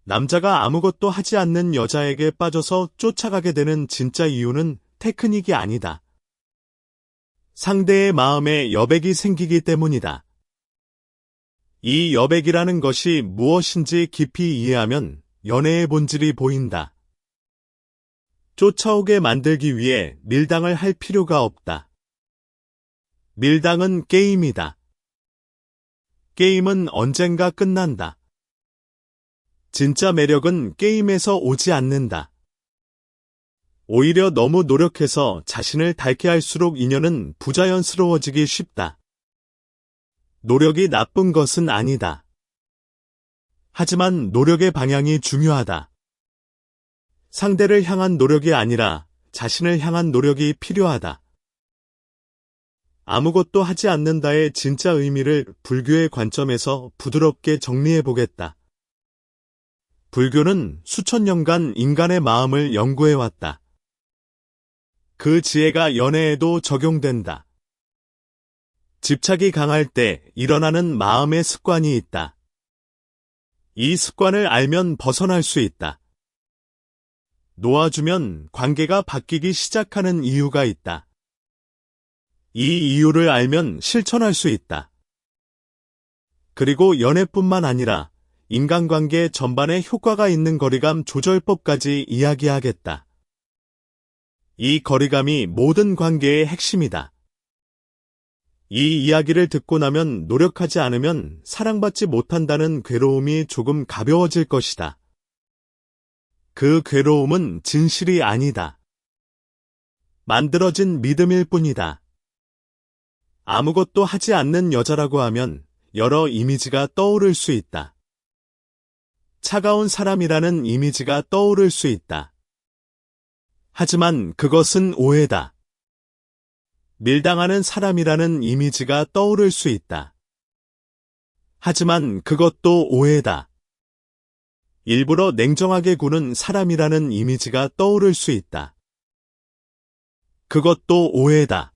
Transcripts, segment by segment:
남자가 아무것도 하지 않는 여자에게 빠져서 쫓아가게 되는 진짜 이유는 테크닉이 아니다. 상대의 마음에 여백이 생기기 때문이다. 이 여백이라는 것이 무엇인지 깊이 이해하면 연애의 본질이 보인다. 쫓아오게 만들기 위해 밀당을 할 필요가 없다. 밀당은 게임이다. 게임은 언젠가 끝난다. 진짜 매력은 게임에서 오지 않는다. 오히려 너무 노력해서 자신을 닳게 할수록 인연은 부자연스러워지기 쉽다. 노력이 나쁜 것은 아니다. 하지만 노력의 방향이 중요하다. 상대를 향한 노력이 아니라 자신을 향한 노력이 필요하다. 아무것도 하지 않는다의 진짜 의미를 불교의 관점에서 부드럽게 정리해 보겠다. 불교는 수천 년간 인간의 마음을 연구해왔다. 그 지혜가 연애에도 적용된다. 집착이 강할 때 일어나는 마음의 습관이 있다. 이 습관을 알면 벗어날 수 있다. 놓아주면 관계가 바뀌기 시작하는 이유가 있다. 이 이유를 알면 실천할 수 있다. 그리고 연애뿐만 아니라 인간관계 전반에 효과가 있는 거리감 조절법까지 이야기하겠다. 이 거리감이 모든 관계의 핵심이다. 이 이야기를 듣고 나면 노력하지 않으면 사랑받지 못한다는 괴로움이 조금 가벼워질 것이다. 그 괴로움은 진실이 아니다. 만들어진 믿음일 뿐이다. 아무것도 하지 않는 여자라고 하면 여러 이미지가 떠오를 수 있다. 차가운 사람이라는 이미지가 떠오를 수 있다. 하지만 그것은 오해다. 밀당하는 사람이라는 이미지가 떠오를 수 있다. 하지만 그것도 오해다. 일부러 냉정하게 구는 사람이라는 이미지가 떠오를 수 있다. 그것도 오해다.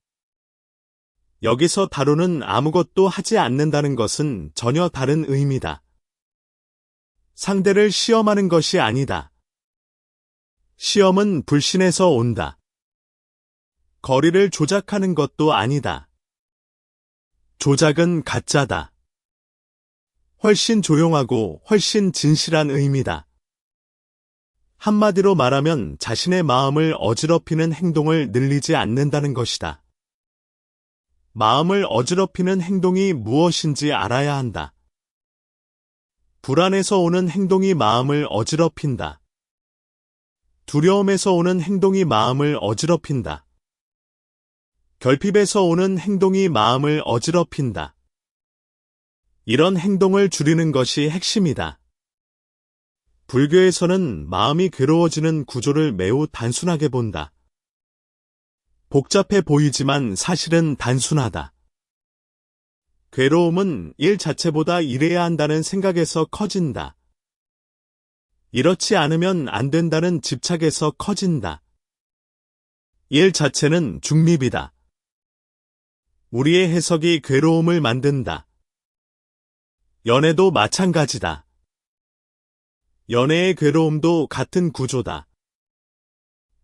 여기서 다루는 아무것도 하지 않는다는 것은 전혀 다른 의미다. 상대를 시험하는 것이 아니다. 시험은 불신에서 온다. 거리를 조작하는 것도 아니다. 조작은 가짜다. 훨씬 조용하고 훨씬 진실한 의미다. 한마디로 말하면 자신의 마음을 어지럽히는 행동을 늘리지 않는다는 것이다. 마음을 어지럽히는 행동이 무엇인지 알아야 한다. 불안에서 오는 행동이 마음을 어지럽힌다. 두려움에서 오는 행동이 마음을 어지럽힌다. 결핍에서 오는 행동이 마음을 어지럽힌다. 이런 행동을 줄이는 것이 핵심이다. 불교에서는 마음이 괴로워지는 구조를 매우 단순하게 본다. 복잡해 보이지만 사실은 단순하다. 괴로움은 일 자체보다 이래야 한다는 생각에서 커진다. 이렇지 않으면 안 된다는 집착에서 커진다. 일 자체는 중립이다. 우리의 해석이 괴로움을 만든다. 연애도 마찬가지다. 연애의 괴로움도 같은 구조다.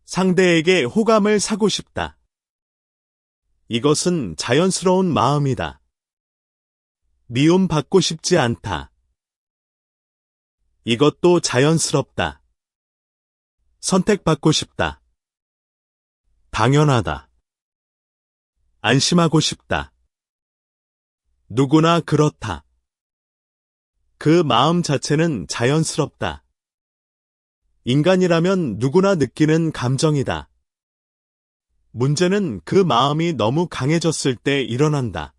상대에게 호감을 사고 싶다. 이것은 자연스러운 마음이다. 미움받고 싶지 않다. 이것도 자연스럽다. 선택받고 싶다. 당연하다. 안심하고 싶다. 누구나 그렇다. 그 마음 자체는 자연스럽다. 인간이라면 누구나 느끼는 감정이다. 문제는 그 마음이 너무 강해졌을 때 일어난다.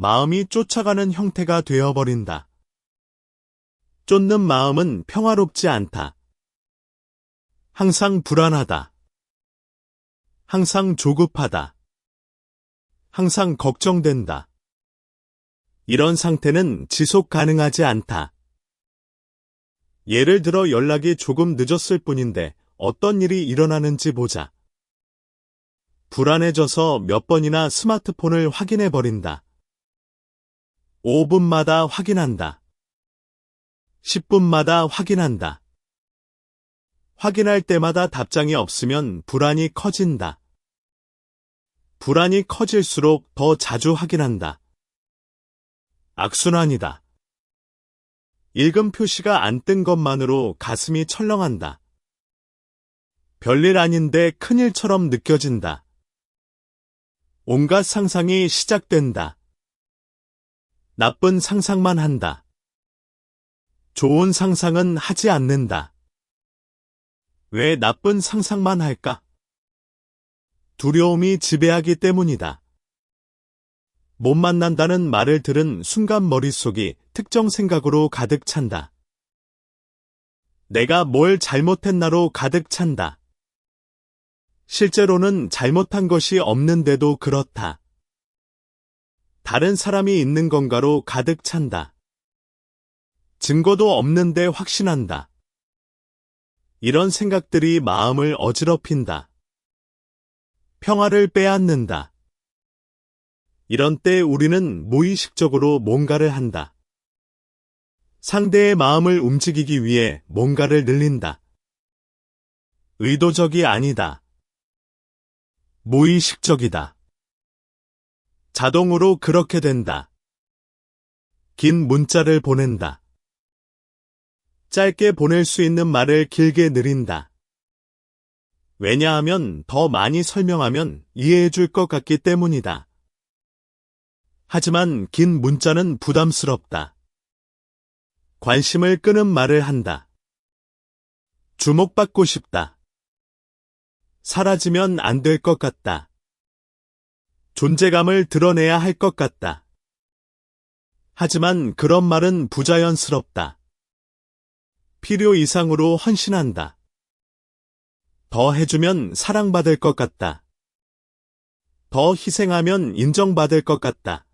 마음이 쫓아가는 형태가 되어버린다. 쫓는 마음은 평화롭지 않다. 항상 불안하다. 항상 조급하다. 항상 걱정된다. 이런 상태는 지속 가능하지 않다. 예를 들어 연락이 조금 늦었을 뿐인데 어떤 일이 일어나는지 보자. 불안해져서 몇 번이나 스마트폰을 확인해버린다. 5분마다 확인한다. 10분마다 확인한다. 확인할 때마다 답장이 없으면 불안이 커진다. 불안이 커질수록 더 자주 확인한다. 악순환이다. 읽음 표시가 안 뜬 것만으로 가슴이 철렁한다. 별일 아닌데 큰일처럼 느껴진다. 온갖 상상이 시작된다. 나쁜 상상만 한다. 좋은 상상은 하지 않는다. 왜 나쁜 상상만 할까? 두려움이 지배하기 때문이다. 못 만난다는 말을 들은 순간 머릿속이 특정 생각으로 가득 찬다. 내가 뭘 잘못했나로 가득 찬다. 실제로는 잘못한 것이 없는데도 그렇다. 다른 사람이 있는 건가로 가득 찬다. 증거도 없는데 확신한다. 이런 생각들이 마음을 어지럽힌다. 평화를 빼앗는다. 이런 때 우리는 무의식적으로 뭔가를 한다. 상대의 마음을 움직이기 위해 뭔가를 늘린다. 의도적이 아니다. 무의식적이다. 자동으로 그렇게 된다. 긴 문자를 보낸다. 짧게 보낼 수 있는 말을 길게 느린다. 왜냐하면 더 많이 설명하면 이해해 줄 것 같기 때문이다. 하지만 긴 문자는 부담스럽다. 관심을 끄는 말을 한다. 주목받고 싶다. 사라지면 안 될 것 같다. 존재감을 드러내야 할 것 같다. 하지만 그런 말은 부자연스럽다. 필요 이상으로 헌신한다. 더 해주면 사랑받을 것 같다. 더 희생하면 인정받을 것 같다.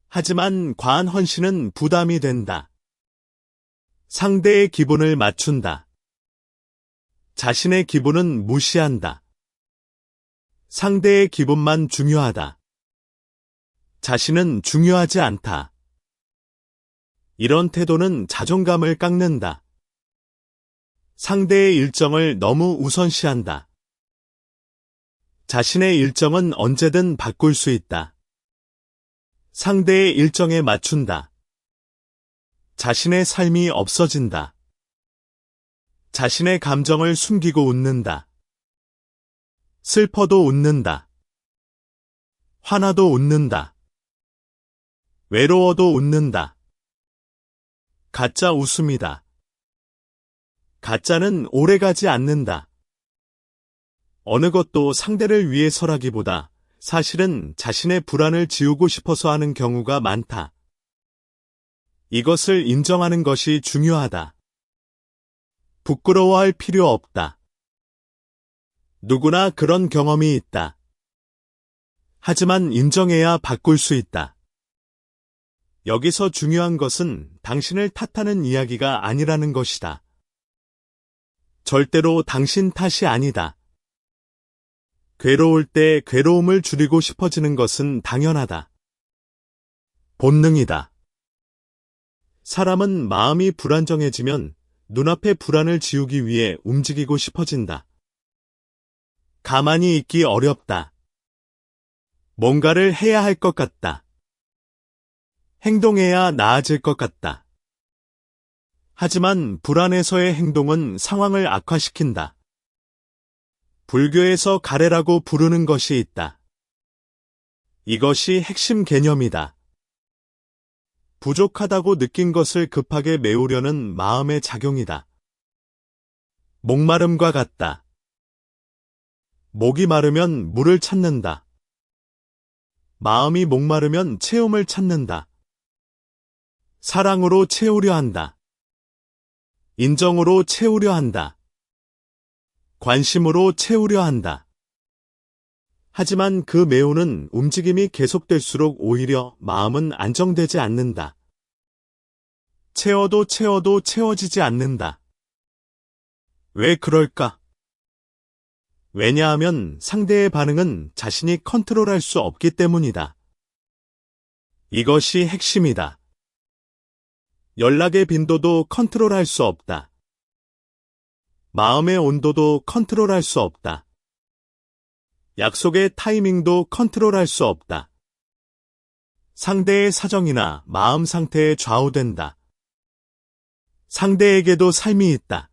하지만 과한 헌신은 부담이 된다. 상대의 기분을 맞춘다. 자신의 기분은 무시한다. 상대의 기분만 중요하다. 자신은 중요하지 않다. 이런 태도는 자존감을 깎는다. 상대의 일정을 너무 우선시한다. 자신의 일정은 언제든 바꿀 수 있다. 상대의 일정에 맞춘다. 자신의 삶이 없어진다. 자신의 감정을 숨기고 웃는다. 슬퍼도 웃는다. 화나도 웃는다. 외로워도 웃는다. 가짜 웃음이다. 가짜는 오래가지 않는다. 어느 것도 상대를 위해서라기보다 사실은 자신의 불안을 지우고 싶어서 하는 경우가 많다. 이것을 인정하는 것이 중요하다. 부끄러워할 필요 없다. 누구나 그런 경험이 있다. 하지만 인정해야 바꿀 수 있다. 여기서 중요한 것은 당신을 탓하는 이야기가 아니라는 것이다. 절대로 당신 탓이 아니다. 괴로울 때 괴로움을 줄이고 싶어지는 것은 당연하다. 본능이다. 사람은 마음이 불안정해지면 눈앞의 불안을 지우기 위해 움직이고 싶어진다. 가만히 있기 어렵다. 뭔가를 해야 할 것 같다. 행동해야 나아질 것 같다. 하지만 불안해서의 행동은 상황을 악화시킨다. 불교에서 가래라고 부르는 것이 있다. 이것이 핵심 개념이다. 부족하다고 느낀 것을 급하게 메우려는 마음의 작용이다. 목마름과 같다. 목이 마르면 물을 찾는다. 마음이 목마르면 체험을 찾는다. 사랑으로 채우려 한다. 인정으로 채우려 한다. 관심으로 채우려 한다. 하지만 그 메우는 움직임이 계속될수록 오히려 마음은 안정되지 않는다. 채워도 채워도 채워지지 않는다. 왜 그럴까? 왜냐하면 상대의 반응은 자신이 컨트롤할 수 없기 때문이다. 이것이 핵심이다. 연락의 빈도도 컨트롤할 수 없다. 마음의 온도도 컨트롤할 수 없다. 약속의 타이밍도 컨트롤할 수 없다. 상대의 사정이나 마음 상태에 좌우된다. 상대에게도 삶이 있다.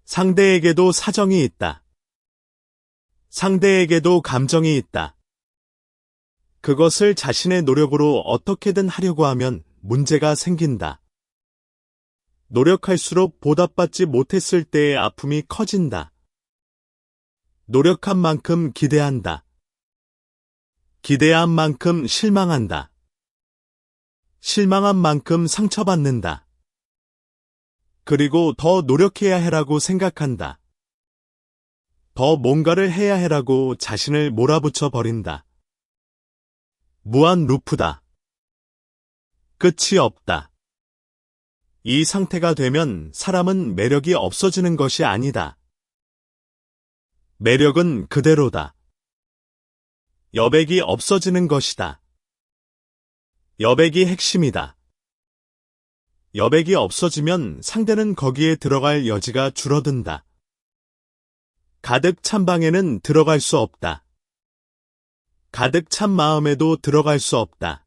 상대에게도 사정이 있다. 상대에게도 감정이 있다. 그것을 자신의 노력으로 어떻게든 하려고 하면 문제가 생긴다. 노력할수록 보답받지 못했을 때의 아픔이 커진다. 노력한 만큼 기대한다. 기대한 만큼 실망한다. 실망한 만큼 상처받는다. 그리고 더 노력해야 해라고 생각한다. 더 뭔가를 해야 해라고 자신을 몰아붙여 버린다. 무한 루프다. 끝이 없다. 이 상태가 되면 사람은 매력이 없어지는 것이 아니다. 매력은 그대로다. 여백이 없어지는 것이다. 여백이 핵심이다. 여백이 없어지면 상대는 거기에 들어갈 여지가 줄어든다. 가득 찬 방에는 들어갈 수 없다. 가득 찬 마음에도 들어갈 수 없다.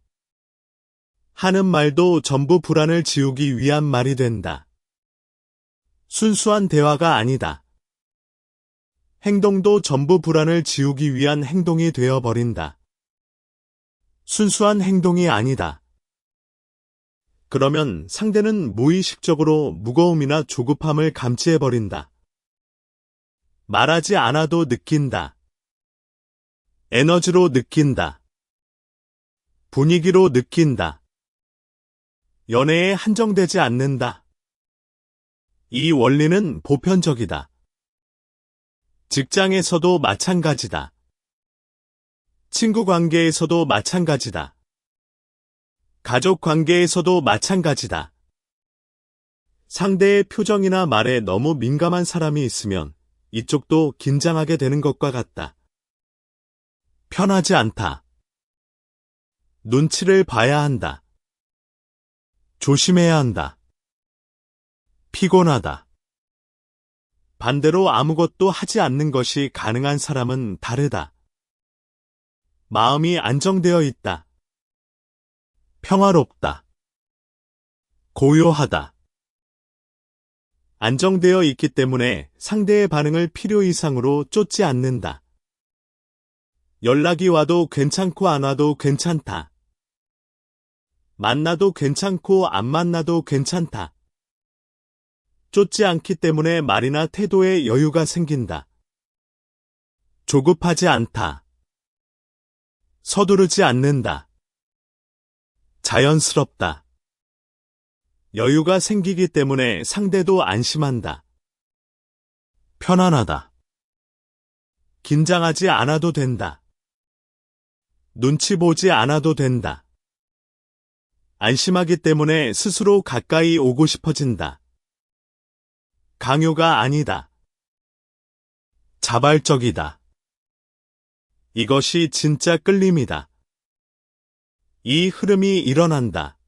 하는 말도 전부 불안을 지우기 위한 말이 된다. 순수한 대화가 아니다. 행동도 전부 불안을 지우기 위한 행동이 되어버린다. 순수한 행동이 아니다. 그러면 상대는 무의식적으로 무거움이나 조급함을 감지해버린다. 말하지 않아도 느낀다. 에너지로 느낀다. 분위기로 느낀다. 연애에 한정되지 않는다. 이 원리는 보편적이다. 직장에서도 마찬가지다. 친구 관계에서도 마찬가지다. 가족 관계에서도 마찬가지다. 상대의 표정이나 말에 너무 민감한 사람이 있으면 이쪽도 긴장하게 되는 것과 같다. 편하지 않다. 눈치를 봐야 한다. 조심해야 한다. 피곤하다. 반대로 아무것도 하지 않는 것이 가능한 사람은 다르다. 마음이 안정되어 있다. 평화롭다. 고요하다. 안정되어 있기 때문에 상대의 반응을 필요 이상으로 쫓지 않는다. 연락이 와도 괜찮고 안 와도 괜찮다. 만나도 괜찮고 안 만나도 괜찮다. 쫓지 않기 때문에 말이나 태도에 여유가 생긴다. 조급하지 않다. 서두르지 않는다. 자연스럽다. 여유가 생기기 때문에 상대도 안심한다. 편안하다. 긴장하지 않아도 된다. 눈치 보지 않아도 된다. 안심하기 때문에 스스로 가까이 오고 싶어진다. 강요가 아니다. 자발적이다. 이것이 진짜 끌림이다. 이 흐름이 일어난다.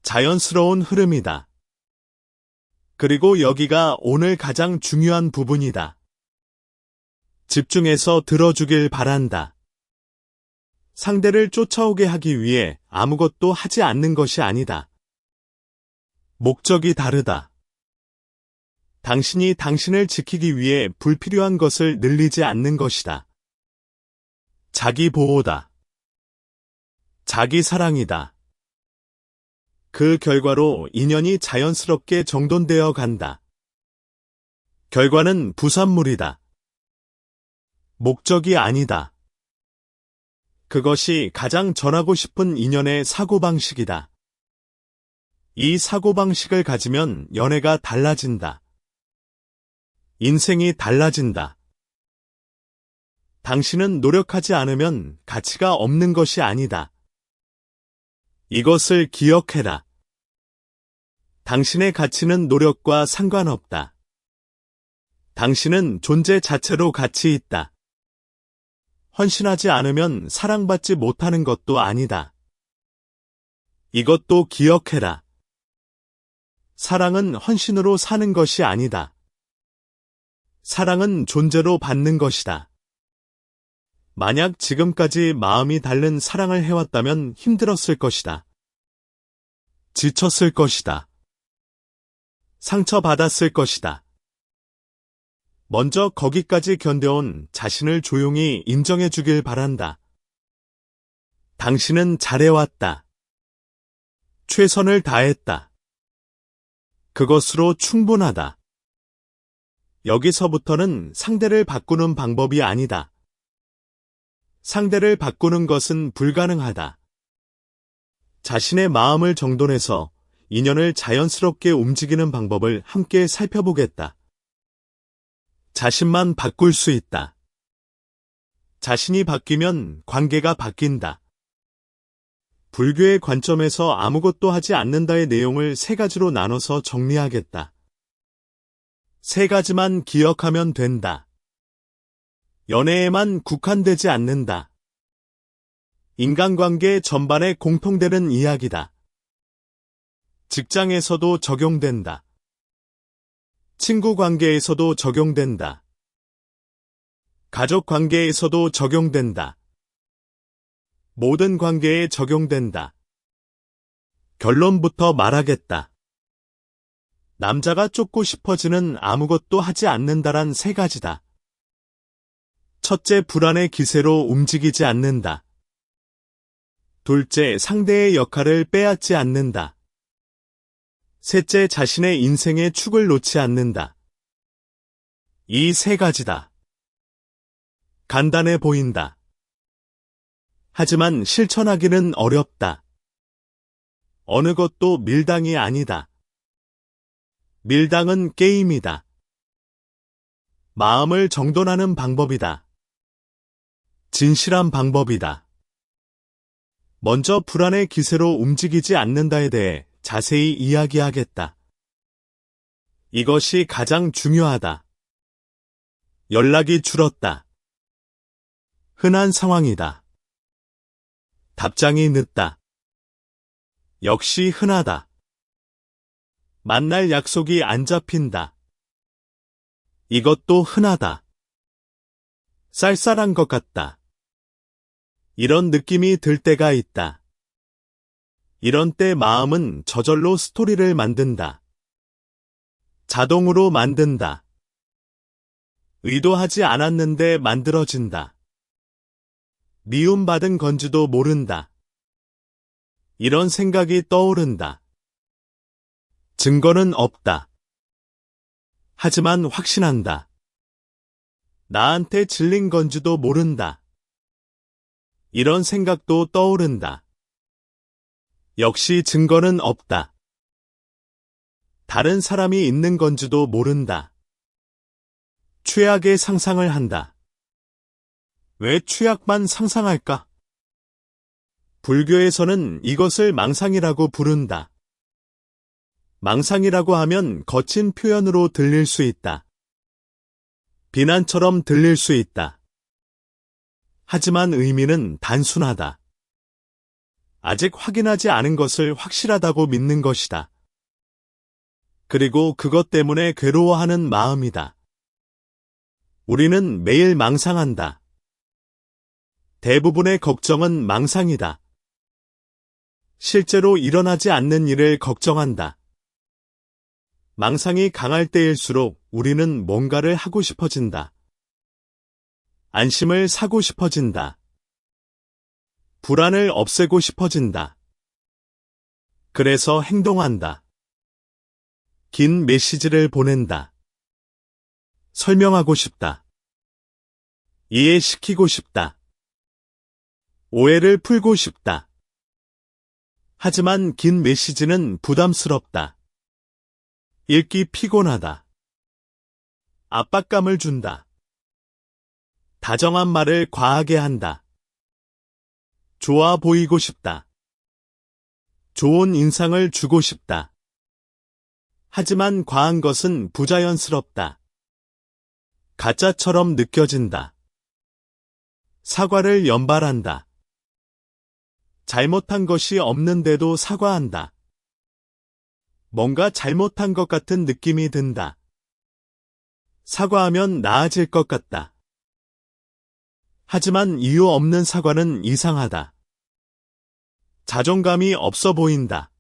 자연스러운 흐름이다. 그리고 여기가 오늘 가장 중요한 부분이다. 집중해서 들어주길 바란다. 상대를 쫓아오게 하기 위해 아무것도 하지 않는 것이 아니다. 목적이 다르다. 당신이 당신을 지키기 위해 불필요한 것을 늘리지 않는 것이다. 자기 보호다. 자기 사랑이다. 그 결과로 인연이 자연스럽게 정돈되어 간다. 결과는 부산물이다. 목적이 아니다. 그것이 가장 전하고 싶은 인연의 사고방식이다. 이 사고방식을 가지면 연애가 달라진다. 인생이 달라진다. 당신은 노력하지 않으면 가치가 없는 것이 아니다. 이것을 기억해라. 당신의 가치는 노력과 상관없다. 당신은 존재 자체로 가치 있다. 헌신하지 않으면 사랑받지 못하는 것도 아니다. 이것도 기억해라. 사랑은 헌신으로 사는 것이 아니다. 사랑은 존재로 받는 것이다. 만약 지금까지 마음이 다른 사랑을 해왔다면 힘들었을 것이다. 지쳤을 것이다. 상처받았을 것이다. 먼저 거기까지 견뎌온 자신을 조용히 인정해 주길 바란다. 당신은 잘해왔다. 최선을 다했다. 그것으로 충분하다. 여기서부터는 상대를 바꾸는 방법이 아니다. 상대를 바꾸는 것은 불가능하다. 자신의 마음을 정돈해서 인연을 자연스럽게 움직이는 방법을 함께 살펴보겠다. 자신만 바꿀 수 있다. 자신이 바뀌면 관계가 바뀐다. 불교의 관점에서 아무것도 하지 않는다의 내용을 3가지로 나눠서 정리하겠다. 3가지만 기억하면 된다. 연애에만 국한되지 않는다. 인간관계 전반에 공통되는 이야기다. 직장에서도 적용된다. 친구 관계에서도 적용된다. 가족 관계에서도 적용된다. 모든 관계에 적용된다. 결론부터 말하겠다. 남자가 쫓고 싶어지는 아무것도 하지 않는다란 3가지다. 첫째, 불안의 기세로 움직이지 않는다. 둘째, 상대의 역할을 빼앗지 않는다. 셋째, 자신의 인생의 축을 놓지 않는다. 이 3가지다. 간단해 보인다. 하지만 실천하기는 어렵다. 어느 것도 밀당이 아니다. 밀당은 게임이다. 마음을 정돈하는 방법이다. 진실한 방법이다. 먼저 불안의 기세로 움직이지 않는다에 대해 자세히 이야기하겠다. 이것이 가장 중요하다. 연락이 줄었다. 흔한 상황이다. 답장이 늦다. 역시 흔하다. 만날 약속이 안 잡힌다. 이것도 흔하다. 쌀쌀한 것 같다. 이런 느낌이 들 때가 있다. 이런 때 마음은 저절로 스토리를 만든다. 자동으로 만든다. 의도하지 않았는데 만들어진다. 미움받은 건지도 모른다. 이런 생각이 떠오른다. 증거는 없다. 하지만 확신한다. 나한테 질린 건지도 모른다. 이런 생각도 떠오른다. 역시 증거는 없다. 다른 사람이 있는 건지도 모른다. 최악의 상상을 한다. 왜 최악만 상상할까? 불교에서는 이것을 망상이라고 부른다. 망상이라고 하면 거친 표현으로 들릴 수 있다. 비난처럼 들릴 수 있다. 하지만 의미는 단순하다. 아직 확인하지 않은 것을 확실하다고 믿는 것이다. 그리고 그것 때문에 괴로워하는 마음이다. 우리는 매일 망상한다. 대부분의 걱정은 망상이다. 실제로 일어나지 않는 일을 걱정한다. 망상이 강할 때일수록 우리는 뭔가를 하고 싶어진다. 안심을 사고 싶어진다. 불안을 없애고 싶어진다. 그래서 행동한다. 긴 메시지를 보낸다. 설명하고 싶다. 이해시키고 싶다. 오해를 풀고 싶다. 하지만 긴 메시지는 부담스럽다. 읽기 피곤하다. 압박감을 준다. 다정한 말을 과하게 한다. 좋아 보이고 싶다. 좋은 인상을 주고 싶다. 하지만 과한 것은 부자연스럽다. 가짜처럼 느껴진다. 사과를 연발한다. 잘못한 것이 없는데도 사과한다. 뭔가 잘못한 것 같은 느낌이 든다. 사과하면 나아질 것 같다. 하지만 이유 없는 사과는 이상하다. 자존감이 없어 보인다.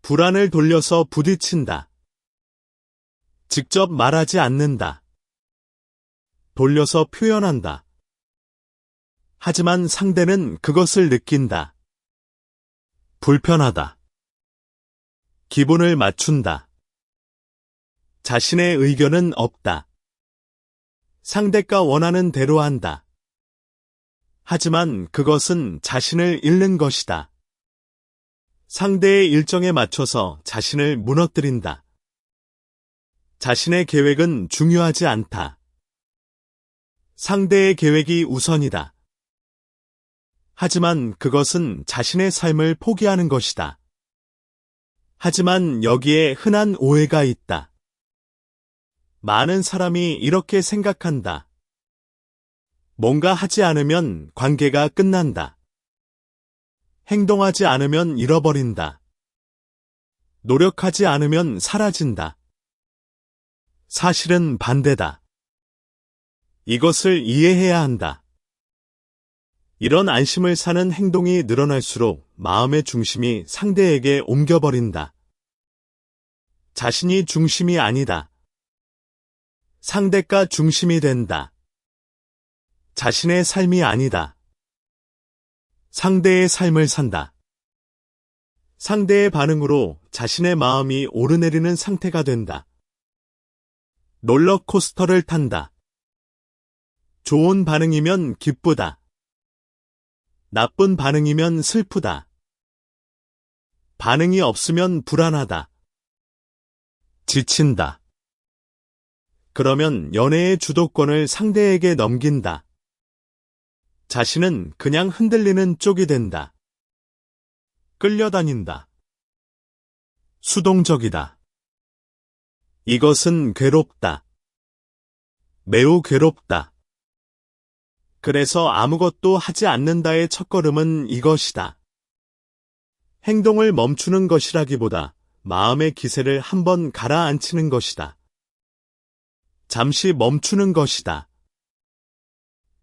불안을 돌려서 부딪힌다. 직접 말하지 않는다. 돌려서 표현한다. 하지만 상대는 그것을 느낀다. 불편하다. 기분을 맞춘다. 자신의 의견은 없다. 상대가 원하는 대로 한다. 하지만 그것은 자신을 잃는 것이다. 상대의 일정에 맞춰서 자신을 무너뜨린다. 자신의 계획은 중요하지 않다. 상대의 계획이 우선이다. 하지만 그것은 자신의 삶을 포기하는 것이다. 하지만 여기에 흔한 오해가 있다. 많은 사람이 이렇게 생각한다. 뭔가 하지 않으면 관계가 끝난다. 행동하지 않으면 잃어버린다. 노력하지 않으면 사라진다. 사실은 반대다. 이것을 이해해야 한다. 이런 안심을 사는 행동이 늘어날수록 마음의 중심이 상대에게 옮겨버린다. 자신이 중심이 아니다. 상대가 중심이 된다. 자신의 삶이 아니다. 상대의 삶을 산다. 상대의 반응으로 자신의 마음이 오르내리는 상태가 된다. 롤러코스터를 탄다. 좋은 반응이면 기쁘다. 나쁜 반응이면 슬프다. 반응이 없으면 불안하다. 지친다. 그러면 연애의 주도권을 상대에게 넘긴다. 자신은 그냥 흔들리는 쪽이 된다. 끌려다닌다. 수동적이다. 이것은 괴롭다. 매우 괴롭다. 그래서 아무것도 하지 않는다의 첫걸음은 이것이다. 행동을 멈추는 것이라기보다 마음의 기세를 한번 가라앉히는 것이다. 잠시 멈추는 것이다.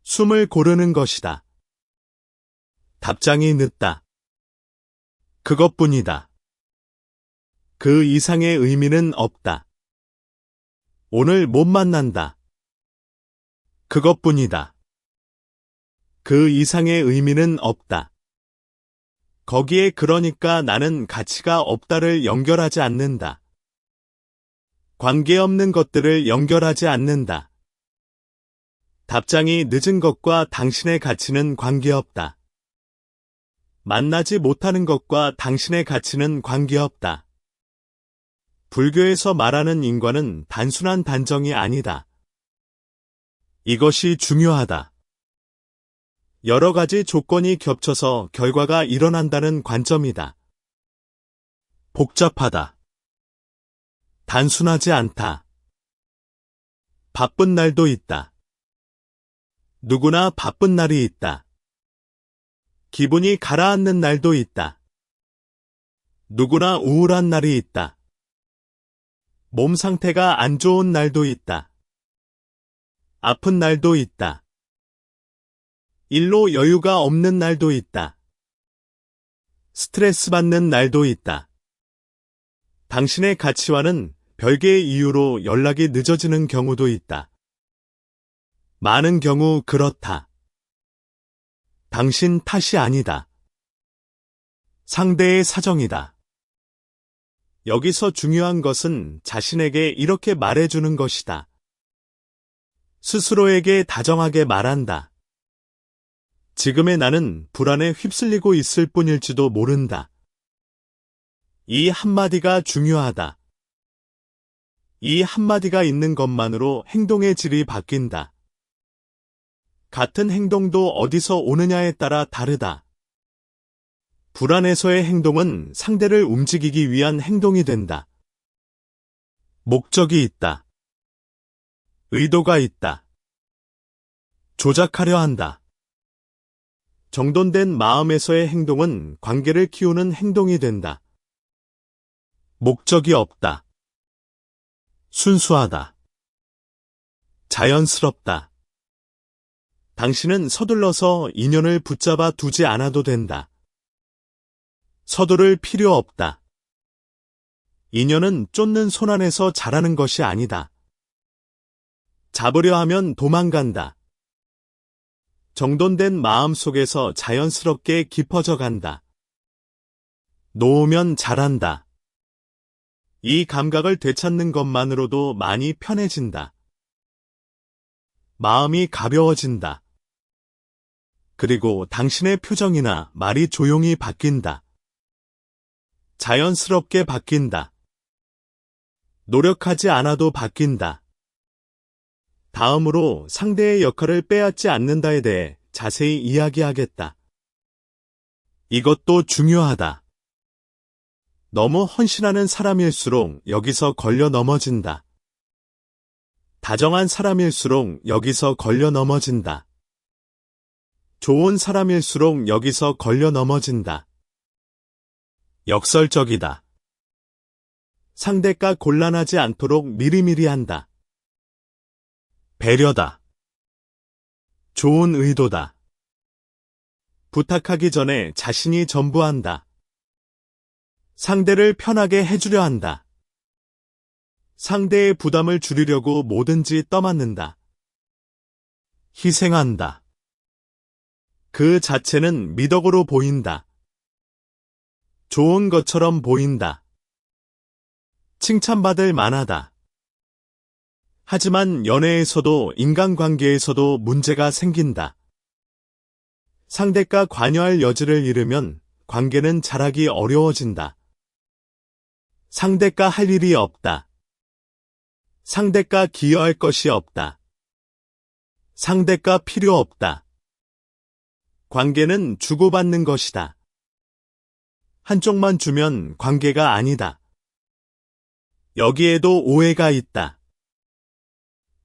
숨을 고르는 것이다. 답장이 늦다. 그것뿐이다. 그 이상의 의미는 없다. 오늘 못 만난다. 그것뿐이다. 그 이상의 의미는 없다. 거기에 그러니까 나는 가치가 없다를 연결하지 않는다. 관계없는 것들을 연결하지 않는다. 답장이 늦은 것과 당신의 가치는 관계없다. 만나지 못하는 것과 당신의 가치는 관계없다. 불교에서 말하는 인과는 단순한 단정이 아니다. 이것이 중요하다. 여러 가지 조건이 겹쳐서 결과가 일어난다는 관점이다. 복잡하다. 단순하지 않다. 바쁜 날도 있다. 누구나 바쁜 날이 있다. 기분이 가라앉는 날도 있다. 누구나 우울한 날이 있다. 몸 상태가 안 좋은 날도 있다. 아픈 날도 있다. 일로 여유가 없는 날도 있다. 스트레스 받는 날도 있다. 당신의 가치와는 별개의 이유로 연락이 늦어지는 경우도 있다. 많은 경우 그렇다. 당신 탓이 아니다. 상대의 사정이다. 여기서 중요한 것은 자신에게 이렇게 말해주는 것이다. 스스로에게 다정하게 말한다. 지금의 나는 불안에 휩쓸리고 있을 뿐일지도 모른다. 이 한마디가 중요하다. 이 한마디가 있는 것만으로 행동의 질이 바뀐다. 같은 행동도 어디서 오느냐에 따라 다르다. 불안에서의 행동은 상대를 움직이기 위한 행동이 된다. 목적이 있다. 의도가 있다. 조작하려 한다. 정돈된 마음에서의 행동은 관계를 키우는 행동이 된다. 목적이 없다. 순수하다. 자연스럽다. 당신은 서둘러서 인연을 붙잡아 두지 않아도 된다. 서두를 필요 없다. 인연은 쫓는 손 안에서 자라는 것이 아니다. 잡으려 하면 도망간다. 정돈된 마음 속에서 자연스럽게 깊어져 간다. 놓으면 자란다. 이 감각을 되찾는 것만으로도 많이 편해진다. 마음이 가벼워진다. 그리고 당신의 표정이나 말이 조용히 바뀐다. 자연스럽게 바뀐다. 노력하지 않아도 바뀐다. 다음으로 상대의 역할을 빼앗지 않는다에 대해 자세히 이야기하겠다. 이것도 중요하다. 너무 헌신하는 사람일수록 여기서 걸려 넘어진다. 다정한 사람일수록 여기서 걸려 넘어진다. 좋은 사람일수록 여기서 걸려 넘어진다. 역설적이다. 상대가 곤란하지 않도록 미리미리 한다. 배려다. 좋은 의도다. 부탁하기 전에 자신이 전부한다. 상대를 편하게 해주려 한다. 상대의 부담을 줄이려고 뭐든지 떠맡는다. 희생한다. 그 자체는 미덕으로 보인다. 좋은 것처럼 보인다. 칭찬받을 만하다. 하지만 연애에서도 인간관계에서도 문제가 생긴다. 상대가 관여할 여지를 잃으면 관계는 자라기 어려워진다. 상대가 할 일이 없다. 상대가 기여할 것이 없다. 상대가 필요 없다. 관계는 주고받는 것이다. 한쪽만 주면 관계가 아니다. 여기에도 오해가 있다.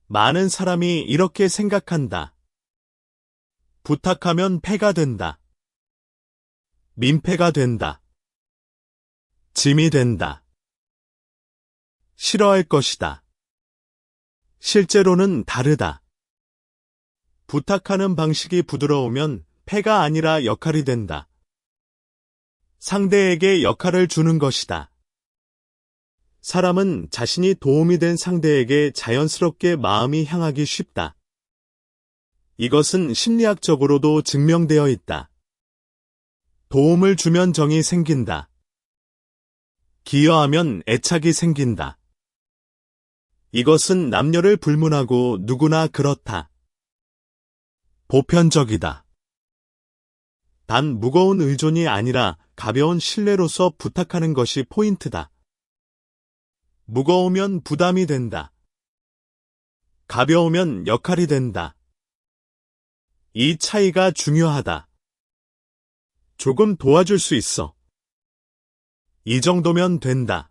많은 사람이 이렇게 생각한다. 부탁하면 패가 된다. 민폐가 된다. 짐이 된다. 싫어할 것이다. 실제로는 다르다. 부탁하는 방식이 부드러우면 패가 아니라 역할이 된다. 상대에게 역할을 주는 것이다. 사람은 자신이 도움이 된 상대에게 자연스럽게 마음이 향하기 쉽다. 이것은 심리학적으로도 증명되어 있다. 도움을 주면 정이 생긴다. 기여하면 애착이 생긴다. 이것은 남녀를 불문하고 누구나 그렇다. 보편적이다. 단 무거운 의존이 아니라 가벼운 신뢰로서 부탁하는 것이 포인트다. 무거우면 부담이 된다. 가벼우면 역할이 된다. 이 차이가 중요하다. 조금 도와줄 수 있어. 이 정도면 된다.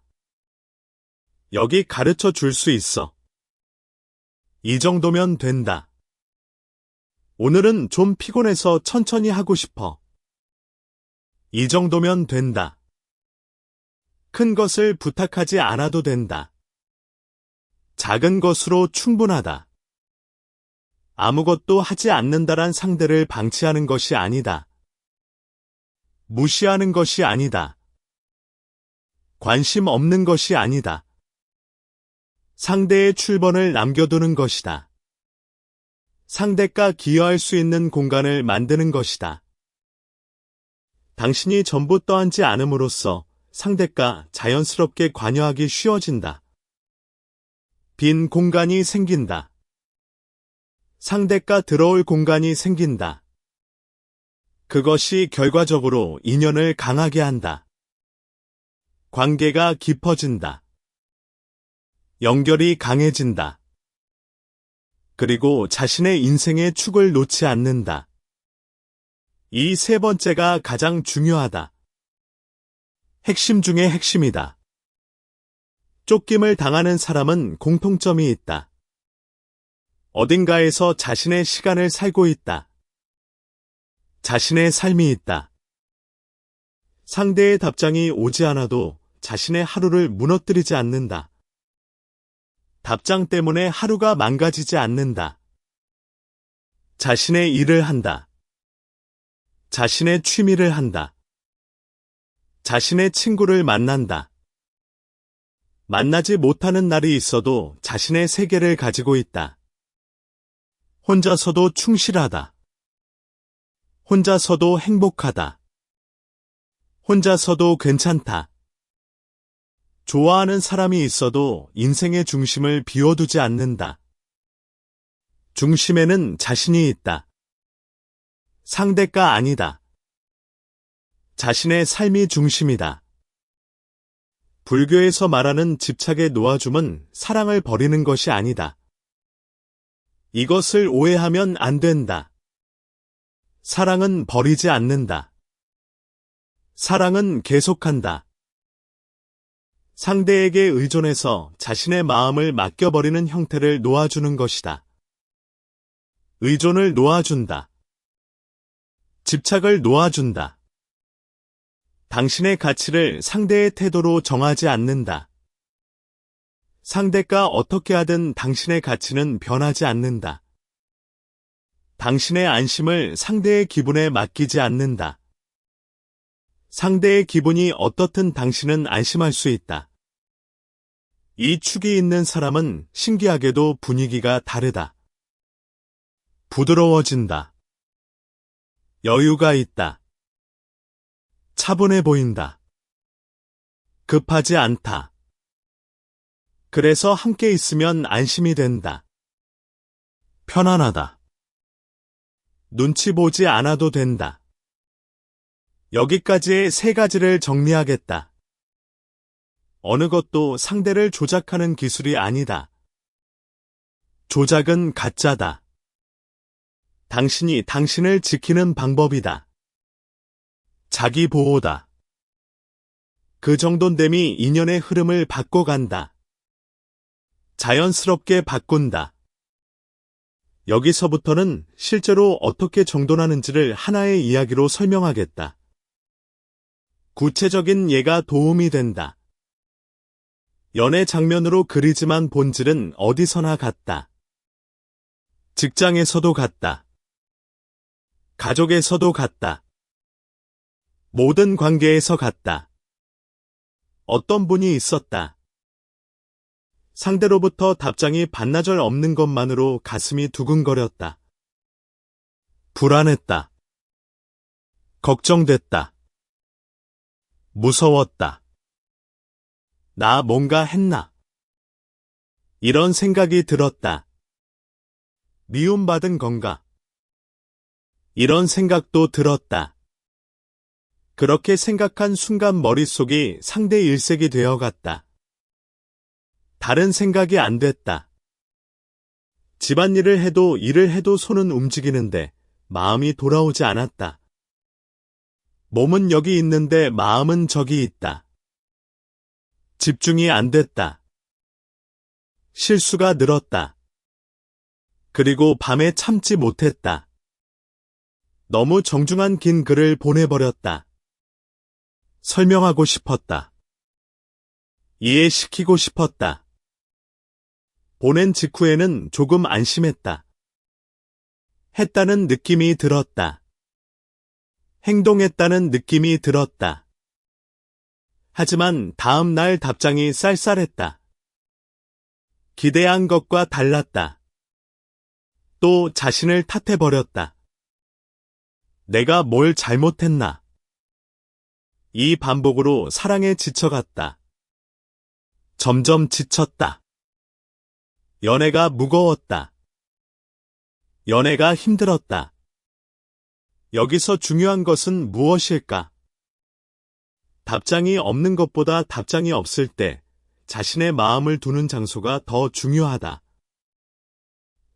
여기 가르쳐 줄 수 있어. 이 정도면 된다. 오늘은 좀 피곤해서 천천히 하고 싶어. 이 정도면 된다. 큰 것을 부탁하지 않아도 된다. 작은 것으로 충분하다. 아무것도 하지 않는다란 상대를 방치하는 것이 아니다. 무시하는 것이 아니다. 관심 없는 것이 아니다. 상대의 출번을 남겨두는 것이다. 상대가 기여할 수 있는 공간을 만드는 것이다. 당신이 전부 떠안지 않음으로써 상대가 자연스럽게 관여하기 쉬워진다. 빈 공간이 생긴다. 상대가 들어올 공간이 생긴다. 그것이 결과적으로 인연을 강하게 한다. 관계가 깊어진다. 연결이 강해진다. 그리고 자신의 인생의 축을 놓지 않는다. 이 세 번째가 가장 중요하다. 핵심 중의 핵심이다. 쫓김을 당하는 사람은 공통점이 있다. 어딘가에서 자신의 시간을 살고 있다. 자신의 삶이 있다. 상대의 답장이 오지 않아도 자신의 하루를 무너뜨리지 않는다. 답장 때문에 하루가 망가지지 않는다. 자신의 일을 한다. 자신의 취미를 한다. 자신의 친구를 만난다. 만나지 못하는 날이 있어도 자신의 세계를 가지고 있다. 혼자서도 충실하다. 혼자서도 행복하다. 혼자서도 괜찮다. 좋아하는 사람이 있어도 인생의 중심을 비워두지 않는다. 중심에는 자신이 있다. 상대가 아니다. 자신의 삶이 중심이다. 불교에서 말하는 집착에 놓아줌은 사랑을 버리는 것이 아니다. 이것을 오해하면 안 된다. 사랑은 버리지 않는다. 사랑은 계속한다. 상대에게 의존해서 자신의 마음을 맡겨버리는 형태를 놓아주는 것이다. 의존을 놓아준다. 집착을 놓아준다. 당신의 가치를 상대의 태도로 정하지 않는다. 상대가 어떻게 하든 당신의 가치는 변하지 않는다. 당신의 안심을 상대의 기분에 맡기지 않는다. 상대의 기분이 어떻든 당신은 안심할 수 있다. 이 축이 있는 사람은 신기하게도 분위기가 다르다. 부드러워진다. 여유가 있다. 차분해 보인다. 급하지 않다. 그래서 함께 있으면 안심이 된다. 편안하다. 눈치 보지 않아도 된다. 여기까지의 세 가지를 정리하겠다. 어느 것도 상대를 조작하는 기술이 아니다. 조작은 가짜다. 당신이 당신을 지키는 방법이다. 자기 보호다. 그 정돈됨이 인연의 흐름을 바꿔간다. 자연스럽게 바꾼다. 여기서부터는 실제로 어떻게 정돈하는지를 하나의 이야기로 설명하겠다. 구체적인 예가 도움이 된다. 연애 장면으로 그리지만 본질은 어디서나 같다. 직장에서도 같다. 가족에서도 같다. 모든 관계에서 같다. 어떤 분이 있었다. 상대로부터 답장이 반나절 없는 것만으로 가슴이 두근거렸다. 불안했다. 걱정됐다. 무서웠다. 나 뭔가 했나? 이런 생각이 들었다. 미움받은 건가? 이런 생각도 들었다. 그렇게 생각한 순간 머릿속이 상대 일색이 되어갔다. 다른 생각이 안 됐다. 집안일을 해도 일을 해도 손은 움직이는데 마음이 돌아오지 않았다. 몸은 여기 있는데 마음은 저기 있다. 집중이 안 됐다. 실수가 늘었다. 그리고 밤에 참지 못했다. 너무 정중한 긴 글을 보내버렸다. 설명하고 싶었다. 이해시키고 싶었다. 보낸 직후에는 조금 안심했다. 했다는 느낌이 들었다. 행동했다는 느낌이 들었다. 하지만 다음 날 답장이 쌀쌀했다. 기대한 것과 달랐다. 또 자신을 탓해버렸다. 내가 뭘 잘못했나? 이 반복으로 사랑에 지쳐갔다. 점점 지쳤다. 연애가 무거웠다. 연애가 힘들었다. 여기서 중요한 것은 무엇일까? 답장이 없는 것보다 답장이 없을 때 자신의 마음을 두는 장소가 더 중요하다.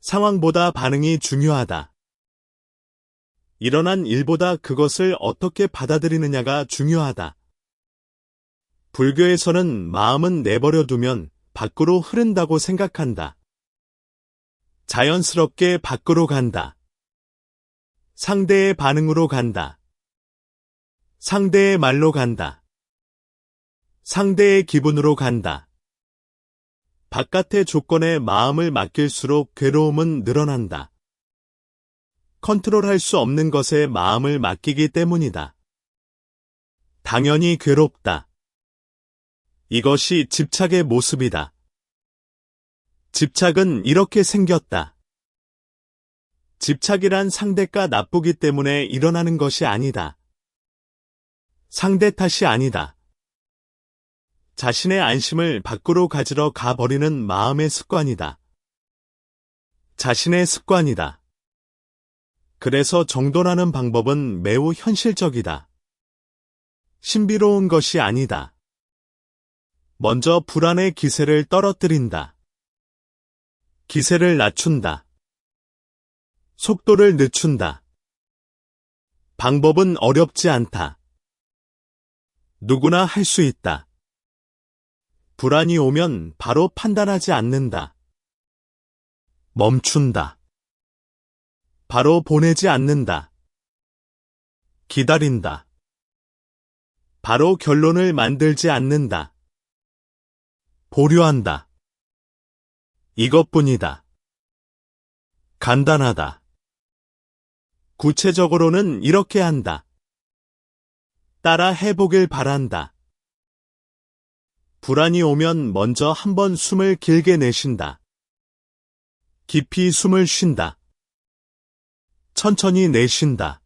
상황보다 반응이 중요하다. 일어난 일보다 그것을 어떻게 받아들이느냐가 중요하다. 불교에서는 마음은 내버려 두면 밖으로 흐른다고 생각한다. 자연스럽게 밖으로 간다. 상대의 반응으로 간다. 상대의 말로 간다. 상대의 기분으로 간다. 바깥의 조건에 마음을 맡길수록 괴로움은 늘어난다. 컨트롤할 수 없는 것에 마음을 맡기기 때문이다. 당연히 괴롭다. 이것이 집착의 모습이다. 집착은 이렇게 생겼다. 집착이란 상대가 나쁘기 때문에 일어나는 것이 아니다. 상대 탓이 아니다. 자신의 안심을 밖으로 가지러 가버리는 마음의 습관이다. 자신의 습관이다. 그래서 정돈하는 방법은 매우 현실적이다. 신비로운 것이 아니다. 먼저 불안의 기세를 떨어뜨린다. 기세를 낮춘다. 속도를 늦춘다. 방법은 어렵지 않다. 누구나 할 수 있다. 불안이 오면 바로 판단하지 않는다. 멈춘다. 바로 보내지 않는다. 기다린다. 바로 결론을 만들지 않는다. 보류한다. 이것뿐이다. 간단하다. 구체적으로는 이렇게 한다. 따라 해보길 바란다. 불안이 오면 먼저 한번 숨을 길게 내쉰다. 깊이 숨을 쉰다. 천천히 내쉰다.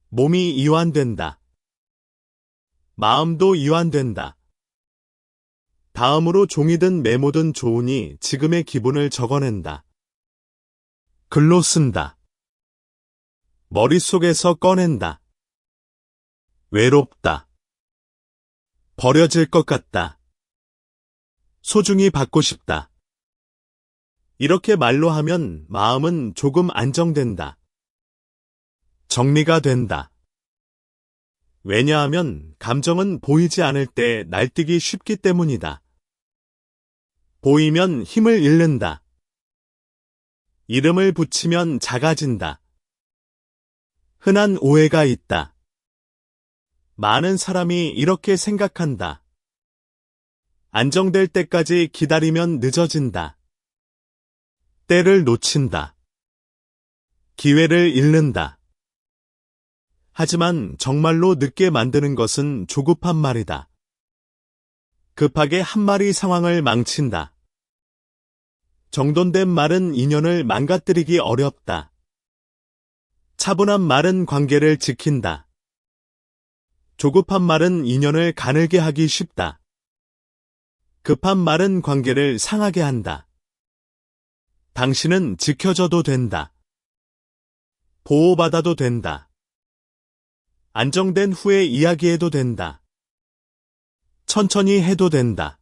몸이 이완된다. 마음도 이완된다. 다음으로 종이든 메모든 좋으니 지금의 기분을 적어낸다. 글로 쓴다. 머릿속에서 꺼낸다. 외롭다. 버려질 것 같다. 소중히 받고 싶다. 이렇게 말로 하면 마음은 조금 안정된다. 정리가 된다. 왜냐하면 감정은 보이지 않을 때 날뛰기 쉽기 때문이다. 보이면 힘을 잃는다. 이름을 붙이면 작아진다. 흔한 오해가 있다. 많은 사람이 이렇게 생각한다. 안정될 때까지 기다리면 늦어진다. 때를 놓친다. 기회를 잃는다. 하지만 정말로 늦게 만드는 것은 조급한 말이다. 급하게 한 마리 상황을 망친다. 정돈된 말은 인연을 망가뜨리기 어렵다. 차분한 말은 관계를 지킨다. 조급한 말은 인연을 가늘게 하기 쉽다. 급한 말은 관계를 상하게 한다. 당신은 지켜줘도 된다. 보호받아도 된다. 안정된 후에 이야기해도 된다. 천천히 해도 된다.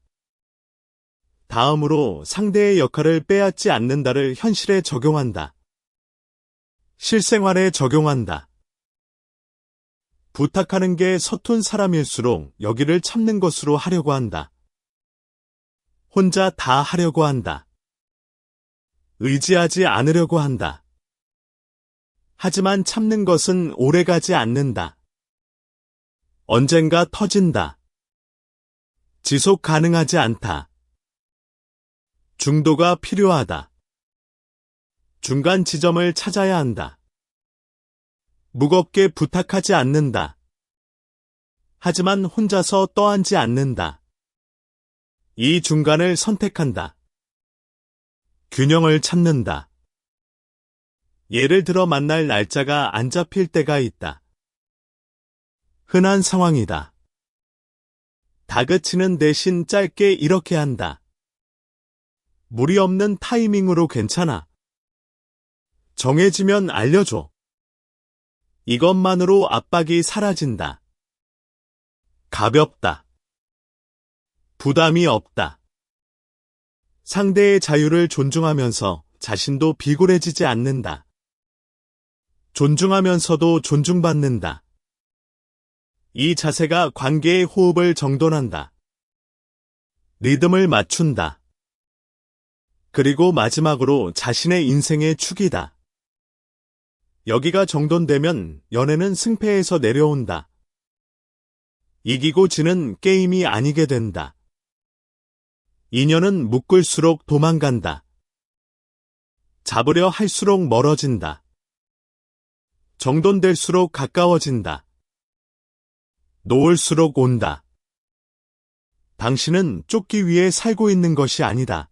다음으로 상대의 역할을 빼앗지 않는다를 현실에 적용한다. 실생활에 적용한다. 부탁하는 게 서툰 사람일수록 여기를 참는 것으로 하려고 한다. 혼자 다 하려고 한다. 의지하지 않으려고 한다. 하지만 참는 것은 오래가지 않는다. 언젠가 터진다. 지속 가능하지 않다. 중도가 필요하다. 중간 지점을 찾아야 한다. 무겁게 부탁하지 않는다. 하지만 혼자서 떠안지 않는다. 이 중간을 선택한다. 균형을 찾는다. 예를 들어 만날 날짜가 안 잡힐 때가 있다. 흔한 상황이다. 다그치는 대신 짧게 이렇게 한다. 무리 없는 타이밍으로 괜찮아. 정해지면 알려줘. 이것만으로 압박이 사라진다. 가볍다. 부담이 없다. 상대의 자유를 존중하면서 자신도 비굴해지지 않는다. 존중하면서도 존중받는다. 이 자세가 관계의 호흡을 정돈한다. 리듬을 맞춘다. 그리고 마지막으로 자신의 인생의 축이다. 여기가 정돈되면 연애는 승패에서 내려온다. 이기고 지는 게임이 아니게 된다. 인연은 묶을수록 도망간다. 잡으려 할수록 멀어진다. 정돈될수록 가까워진다. 놓을수록 온다. 당신은 쫓기 위해 살고 있는 것이 아니다.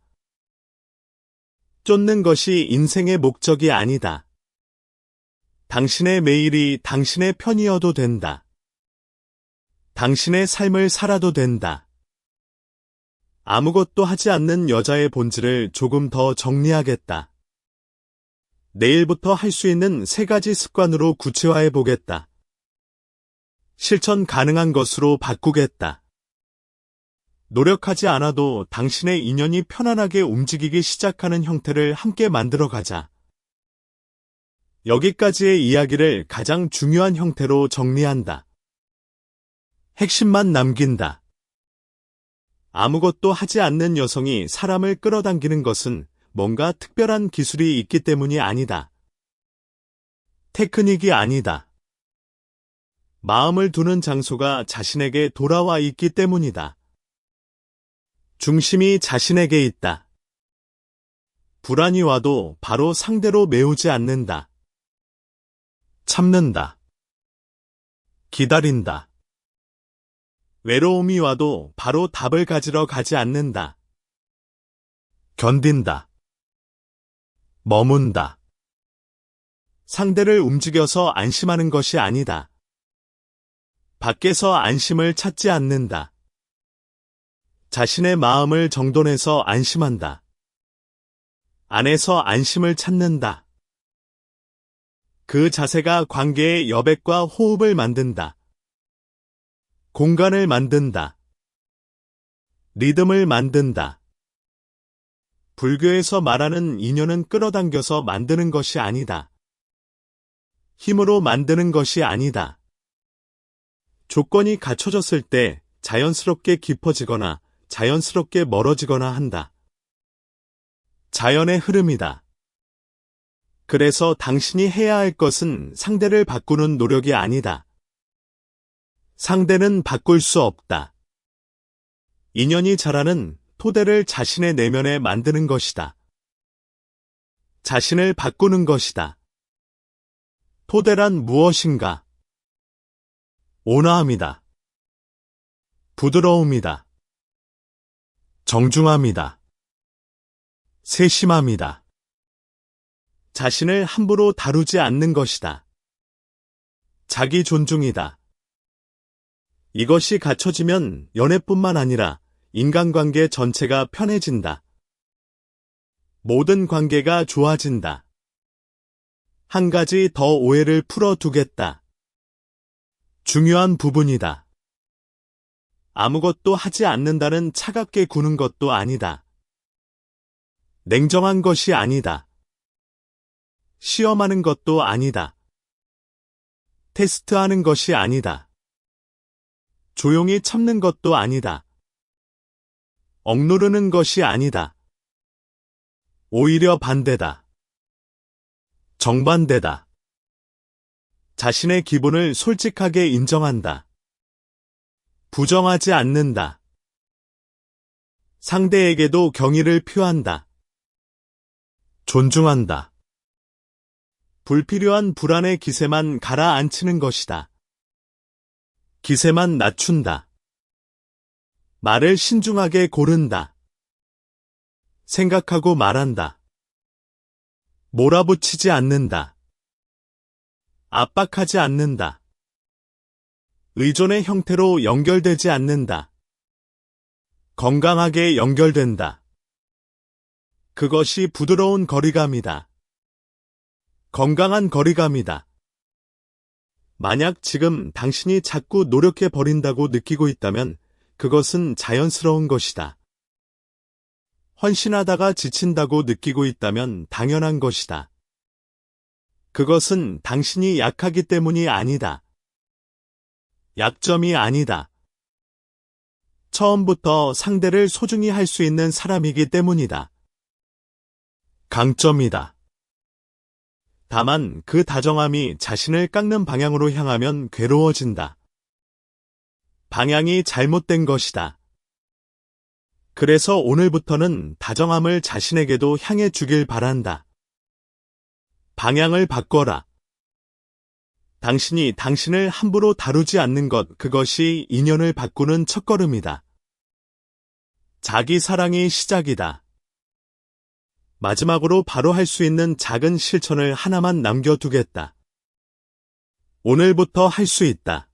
쫓는 것이 인생의 목적이 아니다. 당신의 매일이 당신의 편이어도 된다. 당신의 삶을 살아도 된다. 아무것도 하지 않는 여자의 본질을 조금 더 정리하겠다. 내일부터 할 수 있는 3가지 습관으로 구체화해 보겠다. 실천 가능한 것으로 바꾸겠다. 노력하지 않아도 당신의 인연이 편안하게 움직이기 시작하는 형태를 함께 만들어 가자. 여기까지의 이야기를 가장 중요한 형태로 정리한다. 핵심만 남긴다. 아무것도 하지 않는 여성이 사람을 끌어당기는 것은 뭔가 특별한 기술이 있기 때문이 아니다. 테크닉이 아니다. 마음을 두는 장소가 자신에게 돌아와 있기 때문이다. 중심이 자신에게 있다. 불안이 와도 바로 상대로 메우지 않는다. 참는다. 기다린다. 외로움이 와도 바로 답을 가지러 가지 않는다. 견딘다. 머문다. 상대를 움직여서 안심하는 것이 아니다. 밖에서 안심을 찾지 않는다. 자신의 마음을 정돈해서 안심한다. 안에서 안심을 찾는다. 그 자세가 관계의 여백과 호흡을 만든다. 공간을 만든다. 리듬을 만든다. 불교에서 말하는 인연은 끌어당겨서 만드는 것이 아니다. 힘으로 만드는 것이 아니다. 조건이 갖춰졌을 때 자연스럽게 깊어지거나 자연스럽게 멀어지거나 한다. 자연의 흐름이다. 그래서 당신이 해야 할 것은 상대를 바꾸는 노력이 아니다. 상대는 바꿀 수 없다. 인연이 자라는 토대를 자신의 내면에 만드는 것이다. 자신을 바꾸는 것이다. 토대란 무엇인가? 온화함이다. 부드러움이다. 정중함이다. 세심함이다. 자신을 함부로 다루지 않는 것이다. 자기 존중이다. 이것이 갖춰지면 연애뿐만 아니라 인간관계 전체가 편해진다. 모든 관계가 좋아진다. 한 가지 더 오해를 풀어두겠다. 중요한 부분이다. 아무것도 하지 않는다는 차갑게 구는 것도 아니다. 냉정한 것이 아니다. 시험하는 것도 아니다. 테스트하는 것이 아니다. 조용히 참는 것도 아니다. 억누르는 것이 아니다. 오히려 반대다. 정반대다. 자신의 기분을 솔직하게 인정한다. 부정하지 않는다. 상대에게도 경의를 표한다. 존중한다. 불필요한 불안의 기세만 가라앉히는 것이다. 기세만 낮춘다. 말을 신중하게 고른다. 생각하고 말한다. 몰아붙이지 않는다. 압박하지 않는다. 의존의 형태로 연결되지 않는다. 건강하게 연결된다. 그것이 부드러운 거리감이다. 건강한 거리감이다. 만약 지금 당신이 자꾸 노력해 버린다고 느끼고 있다면 그것은 자연스러운 것이다. 헌신하다가 지친다고 느끼고 있다면 당연한 것이다. 그것은 당신이 약하기 때문이 아니다. 약점이 아니다. 처음부터 상대를 소중히 할 수 있는 사람이기 때문이다. 강점이다. 다만 그 다정함이 자신을 깎는 방향으로 향하면 괴로워진다. 방향이 잘못된 것이다. 그래서 오늘부터는 다정함을 자신에게도 향해 주길 바란다. 방향을 바꿔라. 당신이 당신을 함부로 다루지 않는 것, 그것이 인연을 바꾸는 첫걸음이다. 자기 사랑이 시작이다. 마지막으로 바로 할 수 있는 작은 실천을 하나만 남겨두겠다. 오늘부터 할 수 있다.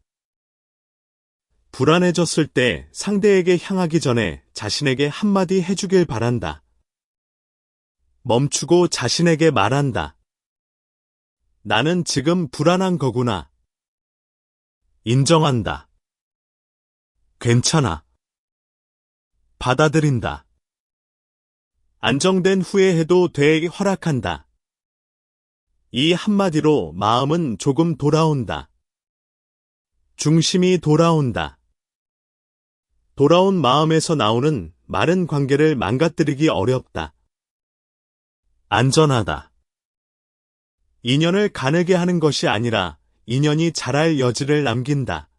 불안해졌을 때 상대에게 향하기 전에 자신에게 한마디 해주길 바란다. 멈추고 자신에게 말한다. 나는 지금 불안한 거구나. 인정한다. 괜찮아. 받아들인다. 안정된 후에 해도 돼 허락한다. 이 한마디로 마음은 조금 돌아온다. 중심이 돌아온다. 돌아온 마음에서 나오는 마른 관계를 망가뜨리기 어렵다. 안전하다. 인연을 가늘게 하는 것이 아니라 인연이 자랄 여지를 남긴다.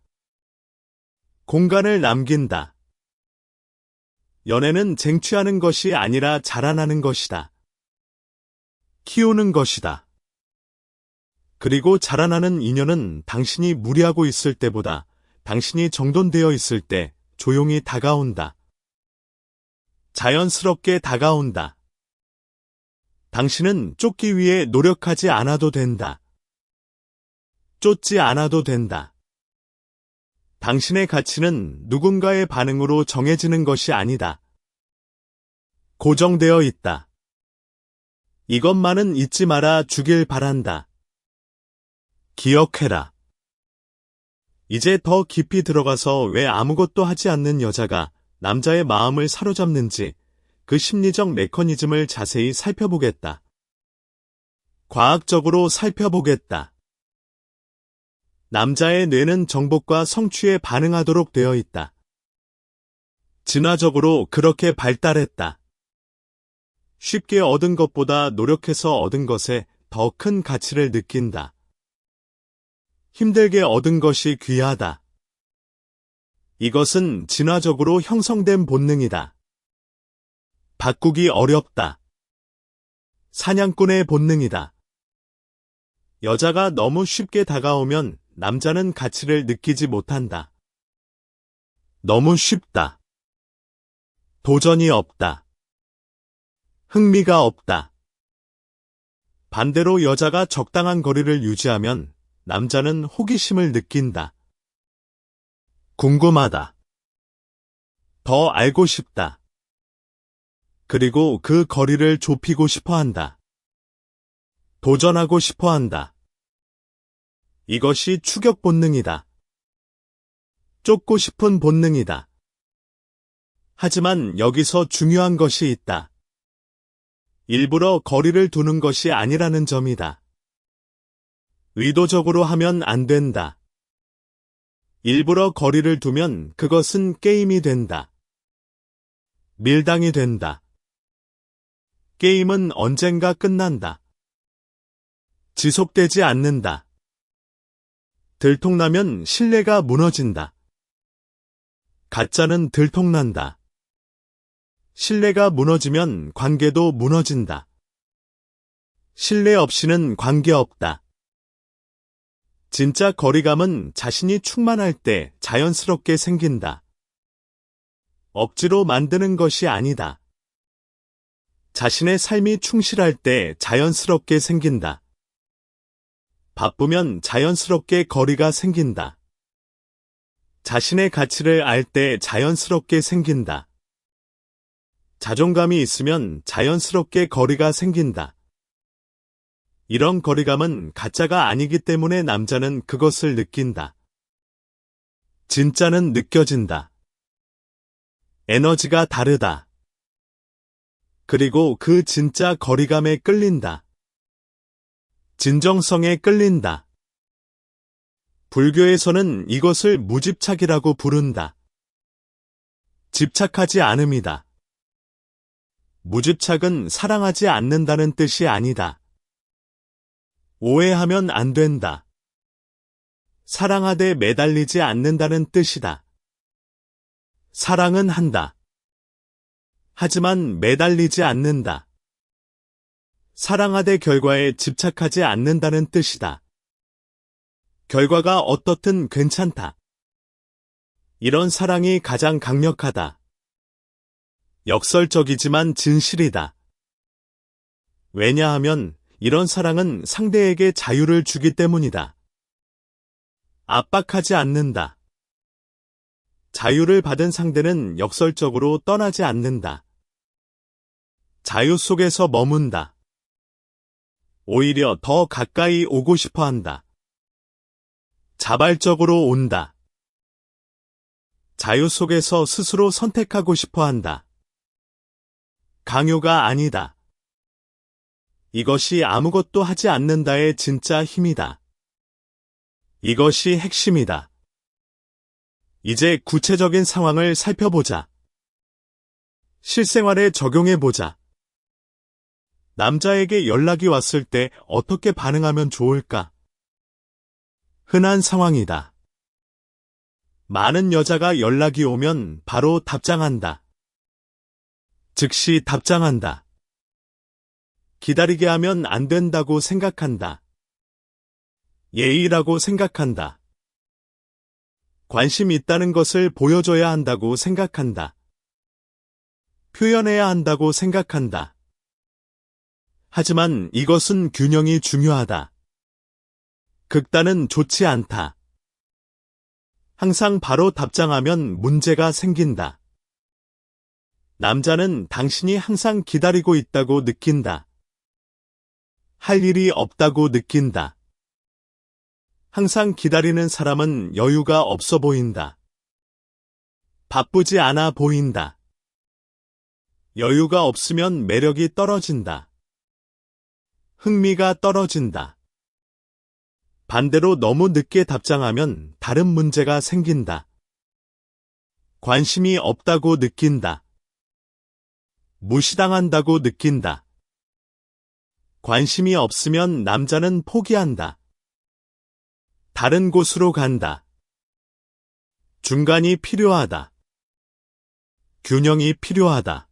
공간을 남긴다. 연애는 쟁취하는 것이 아니라 자라나는 것이다. 키우는 것이다. 그리고 자라나는 인연은 당신이 무리하고 있을 때보다 당신이 정돈되어 있을 때 조용히 다가온다. 자연스럽게 다가온다. 당신은 쫓기 위해 노력하지 않아도 된다. 쫓지 않아도 된다. 당신의 가치는 누군가의 반응으로 정해지는 것이 아니다. 고정되어 있다. 이것만은 잊지 말아 주길 바란다. 기억해라. 이제 더 깊이 들어가서 왜 아무것도 하지 않는 여자가 남자의 마음을 사로잡는지 그 심리적 메커니즘을 자세히 살펴보겠다. 과학적으로 살펴보겠다. 남자의 뇌는 정복과 성취에 반응하도록 되어 있다. 진화적으로 그렇게 발달했다. 쉽게 얻은 것보다 노력해서 얻은 것에 더 큰 가치를 느낀다. 힘들게 얻은 것이 귀하다. 이것은 진화적으로 형성된 본능이다. 바꾸기 어렵다. 사냥꾼의 본능이다. 여자가 너무 쉽게 다가오면 남자는 가치를 느끼지 못한다. 너무 쉽다. 도전이 없다. 흥미가 없다. 반대로 여자가 적당한 거리를 유지하면 남자는 호기심을 느낀다. 궁금하다. 더 알고 싶다. 그리고 그 거리를 좁히고 싶어 한다. 도전하고 싶어 한다. 이것이 추격 본능이다. 쫓고 싶은 본능이다. 하지만 여기서 중요한 것이 있다. 일부러 거리를 두는 것이 아니라는 점이다. 의도적으로 하면 안 된다. 일부러 거리를 두면 그것은 게임이 된다. 밀당이 된다. 게임은 언젠가 끝난다. 지속되지 않는다. 들통나면 신뢰가 무너진다. 가짜는 들통난다. 신뢰가 무너지면 관계도 무너진다. 신뢰 없이는 관계 없다. 진짜 거리감은 자신이 충만할 때 자연스럽게 생긴다. 억지로 만드는 것이 아니다. 자신의 삶이 충실할 때 자연스럽게 생긴다. 바쁘면 자연스럽게 거리가 생긴다. 자신의 가치를 알 때 자연스럽게 생긴다. 자존감이 있으면 자연스럽게 거리가 생긴다. 이런 거리감은 가짜가 아니기 때문에 남자는 그것을 느낀다. 진짜는 느껴진다. 에너지가 다르다. 그리고 그 진짜 거리감에 끌린다. 진정성에 끌린다. 불교에서는 이것을 무집착이라고 부른다. 집착하지 않음이다. 무집착은 사랑하지 않는다는 뜻이 아니다. 오해하면 안 된다. 사랑하되 매달리지 않는다는 뜻이다. 사랑은 한다. 하지만 매달리지 않는다. 사랑하되 결과에 집착하지 않는다는 뜻이다. 결과가 어떻든 괜찮다. 이런 사랑이 가장 강력하다. 역설적이지만 진실이다. 왜냐하면 이런 사랑은 상대에게 자유를 주기 때문이다. 압박하지 않는다. 자유를 받은 상대는 역설적으로 떠나지 않는다. 자유 속에서 머문다. 오히려 더 가까이 오고 싶어 한다. 자발적으로 온다. 자유 속에서 스스로 선택하고 싶어 한다. 강요가 아니다. 이것이 아무것도 하지 않는다의 진짜 힘이다. 이것이 핵심이다. 이제 구체적인 상황을 살펴보자. 실생활에 적용해보자. 남자에게 연락이 왔을 때 어떻게 반응하면 좋을까? 흔한 상황이다. 많은 여자가 연락이 오면 바로 답장한다. 즉시 답장한다. 기다리게 하면 안 된다고 생각한다. 예의라고 생각한다. 관심 있다는 것을 보여줘야 한다고 생각한다. 표현해야 한다고 생각한다. 하지만 이것은 균형이 중요하다. 극단은 좋지 않다. 항상 바로 답장하면 문제가 생긴다. 남자는 당신이 항상 기다리고 있다고 느낀다. 할 일이 없다고 느낀다. 항상 기다리는 사람은 여유가 없어 보인다. 바쁘지 않아 보인다. 여유가 없으면 매력이 떨어진다. 흥미가 떨어진다. 반대로 너무 늦게 답장하면 다른 문제가 생긴다. 관심이 없다고 느낀다. 무시당한다고 느낀다. 관심이 없으면 남자는 포기한다. 다른 곳으로 간다. 중간이 필요하다. 균형이 필요하다.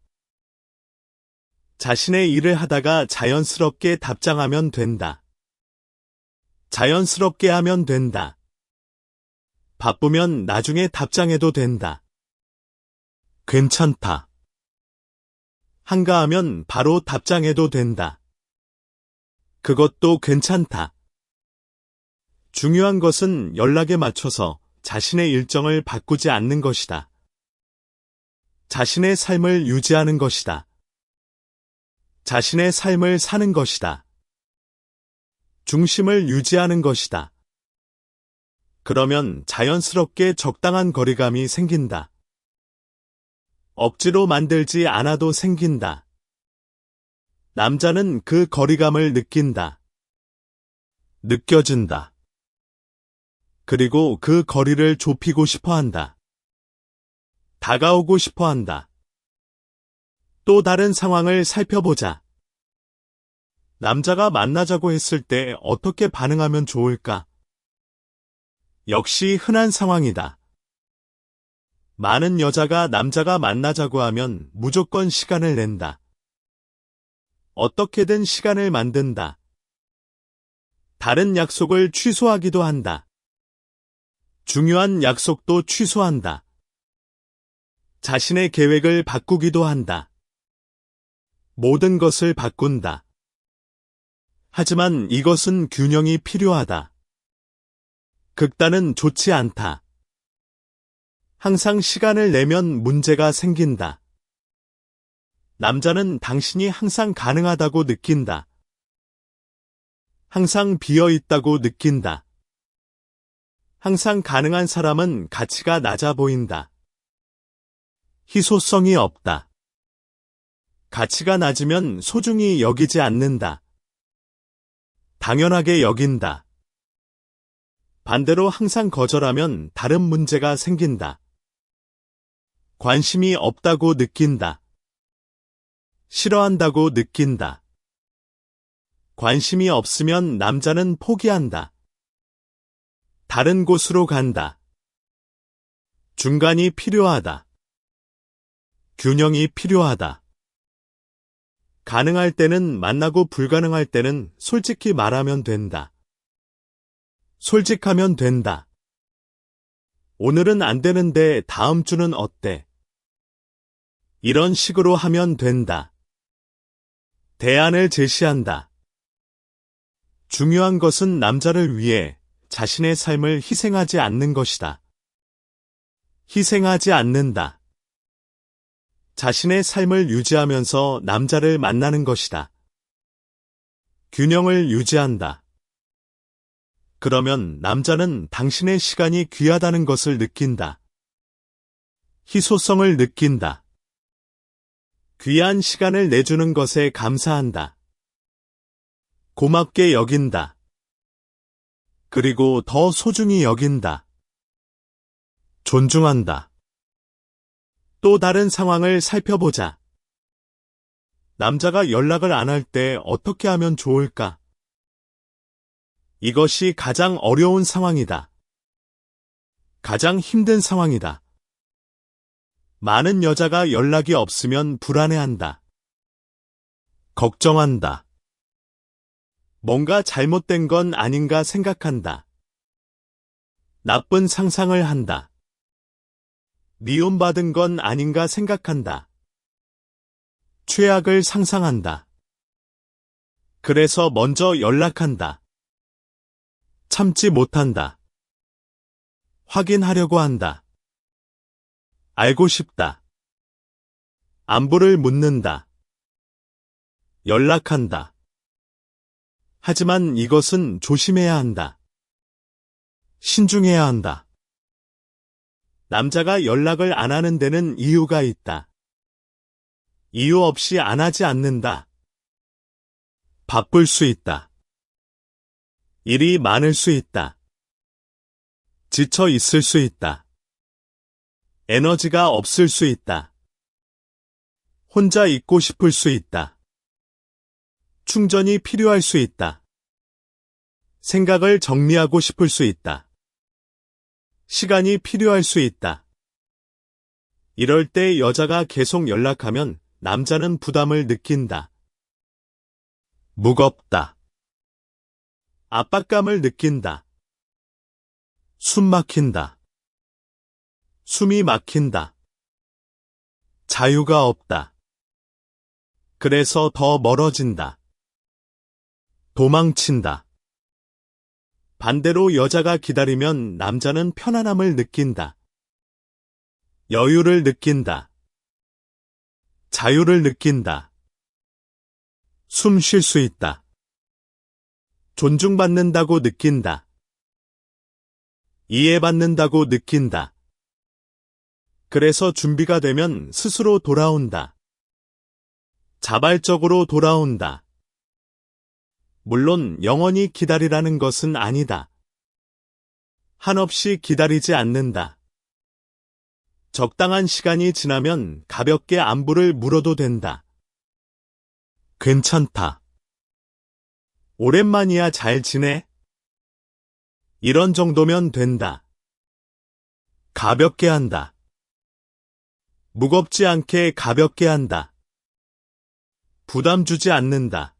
자신의 일을 하다가 자연스럽게 답장하면 된다. 자연스럽게 하면 된다. 바쁘면 나중에 답장해도 된다. 괜찮다. 한가하면 바로 답장해도 된다. 그것도 괜찮다. 중요한 것은 연락에 맞춰서 자신의 일정을 바꾸지 않는 것이다. 자신의 삶을 유지하는 것이다. 자신의 삶을 사는 것이다. 중심을 유지하는 것이다. 그러면 자연스럽게 적당한 거리감이 생긴다. 억지로 만들지 않아도 생긴다. 남자는 그 거리감을 느낀다. 느껴진다. 그리고 그 거리를 좁히고 싶어 한다. 다가오고 싶어 한다. 또 다른 상황을 살펴보자. 남자가 만나자고 했을 때 어떻게 반응하면 좋을까? 역시 흔한 상황이다. 많은 여자가 남자가 만나자고 하면 무조건 시간을 낸다. 어떻게든 시간을 만든다. 다른 약속을 취소하기도 한다. 중요한 약속도 취소한다. 자신의 계획을 바꾸기도 한다. 모든 것을 바꾼다. 하지만 이것은 균형이 필요하다. 극단은 좋지 않다. 항상 시간을 내면 문제가 생긴다. 남자는 당신이 항상 가능하다고 느낀다. 항상 비어 있다고 느낀다. 항상 가능한 사람은 가치가 낮아 보인다. 희소성이 없다. 가치가 낮으면 소중히 여기지 않는다. 당연하게 여긴다. 반대로 항상 거절하면 다른 문제가 생긴다. 관심이 없다고 느낀다. 싫어한다고 느낀다. 관심이 없으면 남자는 포기한다. 다른 곳으로 간다. 중간이 필요하다. 균형이 필요하다. 가능할 때는 만나고 불가능할 때는 솔직히 말하면 된다. 솔직하면 된다. 오늘은 안 되는데 다음 주는 어때? 이런 식으로 하면 된다. 대안을 제시한다. 중요한 것은 남자를 위해 자신의 삶을 희생하지 않는 것이다. 희생하지 않는다. 자신의 삶을 유지하면서 남자를 만나는 것이다. 균형을 유지한다. 그러면 남자는 당신의 시간이 귀하다는 것을 느낀다. 희소성을 느낀다. 귀한 시간을 내주는 것에 감사한다. 고맙게 여긴다. 그리고 더 소중히 여긴다. 존중한다. 또 다른 상황을 살펴보자. 남자가 연락을 안 할 때 어떻게 하면 좋을까? 이것이 가장 어려운 상황이다. 가장 힘든 상황이다. 많은 여자가 연락이 없으면 불안해한다. 걱정한다. 뭔가 잘못된 건 아닌가 생각한다. 나쁜 상상을 한다. 미움받은 건 아닌가 생각한다. 최악을 상상한다. 그래서 먼저 연락한다. 참지 못한다. 확인하려고 한다. 알고 싶다. 안부를 묻는다. 연락한다. 하지만 이것은 조심해야 한다. 신중해야 한다. 남자가 연락을 안 하는 데는 이유가 있다. 이유 없이 안 하지 않는다. 바쁠 수 있다. 일이 많을 수 있다. 지쳐 있을 수 있다. 에너지가 없을 수 있다. 혼자 있고 싶을 수 있다. 충전이 필요할 수 있다. 생각을 정리하고 싶을 수 있다. 시간이 필요할 수 있다. 이럴 때 여자가 계속 연락하면 남자는 부담을 느낀다. 무겁다. 압박감을 느낀다. 숨 막힌다. 숨이 막힌다. 자유가 없다. 그래서 더 멀어진다. 도망친다. 반대로 여자가 기다리면 남자는 편안함을 느낀다. 여유를 느낀다. 자유를 느낀다. 숨 쉴 수 있다. 존중받는다고 느낀다. 이해받는다고 느낀다. 그래서 준비가 되면 스스로 돌아온다. 자발적으로 돌아온다. 물론 영원히 기다리라는 것은 아니다. 한없이 기다리지 않는다. 적당한 시간이 지나면 가볍게 안부를 물어도 된다. 괜찮다. 오랜만이야 잘 지내? 이런 정도면 된다. 가볍게 한다. 무겁지 않게 가볍게 한다. 부담 주지 않는다.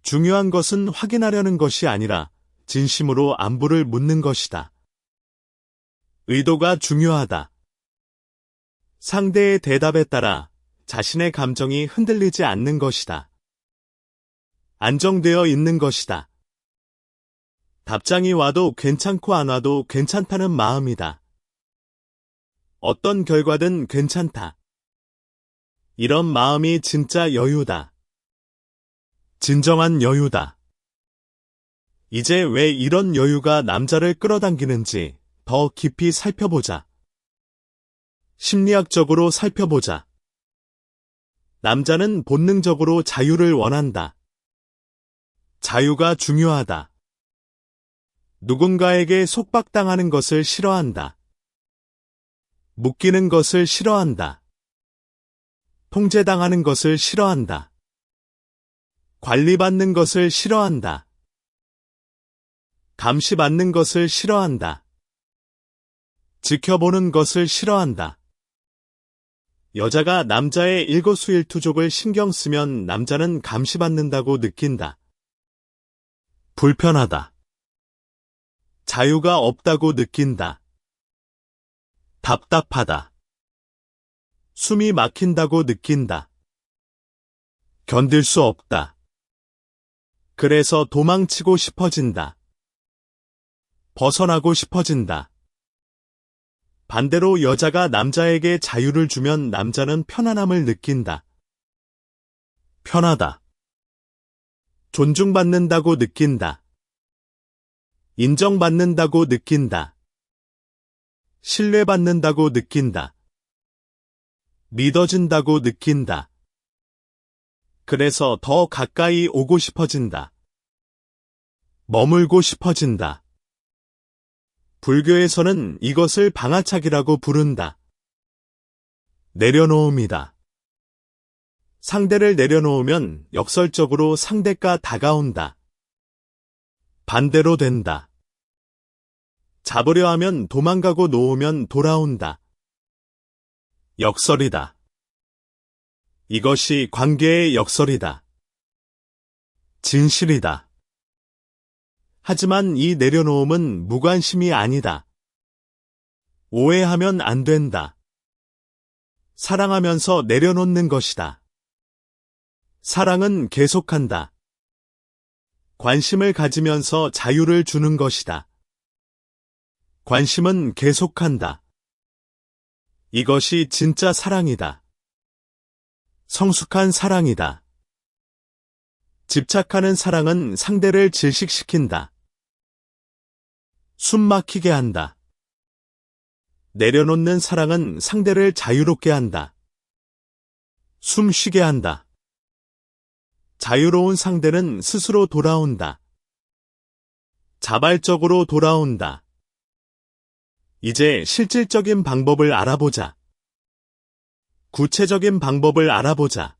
중요한 것은 확인하려는 것이 아니라 진심으로 안부를 묻는 것이다. 의도가 중요하다. 상대의 대답에 따라 자신의 감정이 흔들리지 않는 것이다. 안정되어 있는 것이다. 답장이 와도 괜찮고 안 와도 괜찮다는 마음이다. 어떤 결과든 괜찮다. 이런 마음이 진짜 여유다. 진정한 여유다. 이제 왜 이런 여유가 남자를 끌어당기는지 더 깊이 살펴보자. 심리학적으로 살펴보자. 남자는 본능적으로 자유를 원한다. 자유가 중요하다. 누군가에게 속박당하는 것을 싫어한다. 묶이는 것을 싫어한다. 통제당하는 것을 싫어한다. 관리받는 것을 싫어한다. 감시받는 것을 싫어한다. 지켜보는 것을 싫어한다. 여자가 남자의 일거수일투족을 신경 쓰면 남자는 감시받는다고 느낀다. 불편하다. 자유가 없다고 느낀다. 답답하다. 숨이 막힌다고 느낀다. 견딜 수 없다. 그래서 도망치고 싶어진다. 벗어나고 싶어진다. 반대로 여자가 남자에게 자유를 주면 남자는 편안함을 느낀다. 편하다. 존중받는다고 느낀다. 인정받는다고 느낀다. 신뢰받는다고 느낀다. 믿어진다고 느낀다. 그래서 더 가까이 오고 싶어진다. 머물고 싶어진다. 불교에서는 이것을 방아차기라고 부른다. 내려놓음이다. 상대를 내려놓으면 역설적으로 상대가 다가온다. 반대로 된다. 잡으려 하면 도망가고 놓으면 돌아온다. 역설이다. 이것이 관계의 역설이다. 진실이다. 하지만 이 내려놓음은 무관심이 아니다. 오해하면 안 된다. 사랑하면서 내려놓는 것이다. 사랑은 계속한다. 관심을 가지면서 자유를 주는 것이다. 관심은 계속한다. 이것이 진짜 사랑이다. 성숙한 사랑이다. 집착하는 사랑은 상대를 질식시킨다. 숨 막히게 한다. 내려놓는 사랑은 상대를 자유롭게 한다. 숨 쉬게 한다. 자유로운 상대는 스스로 돌아온다. 자발적으로 돌아온다. 이제 실질적인 방법을 알아보자. 구체적인 방법을 알아보자.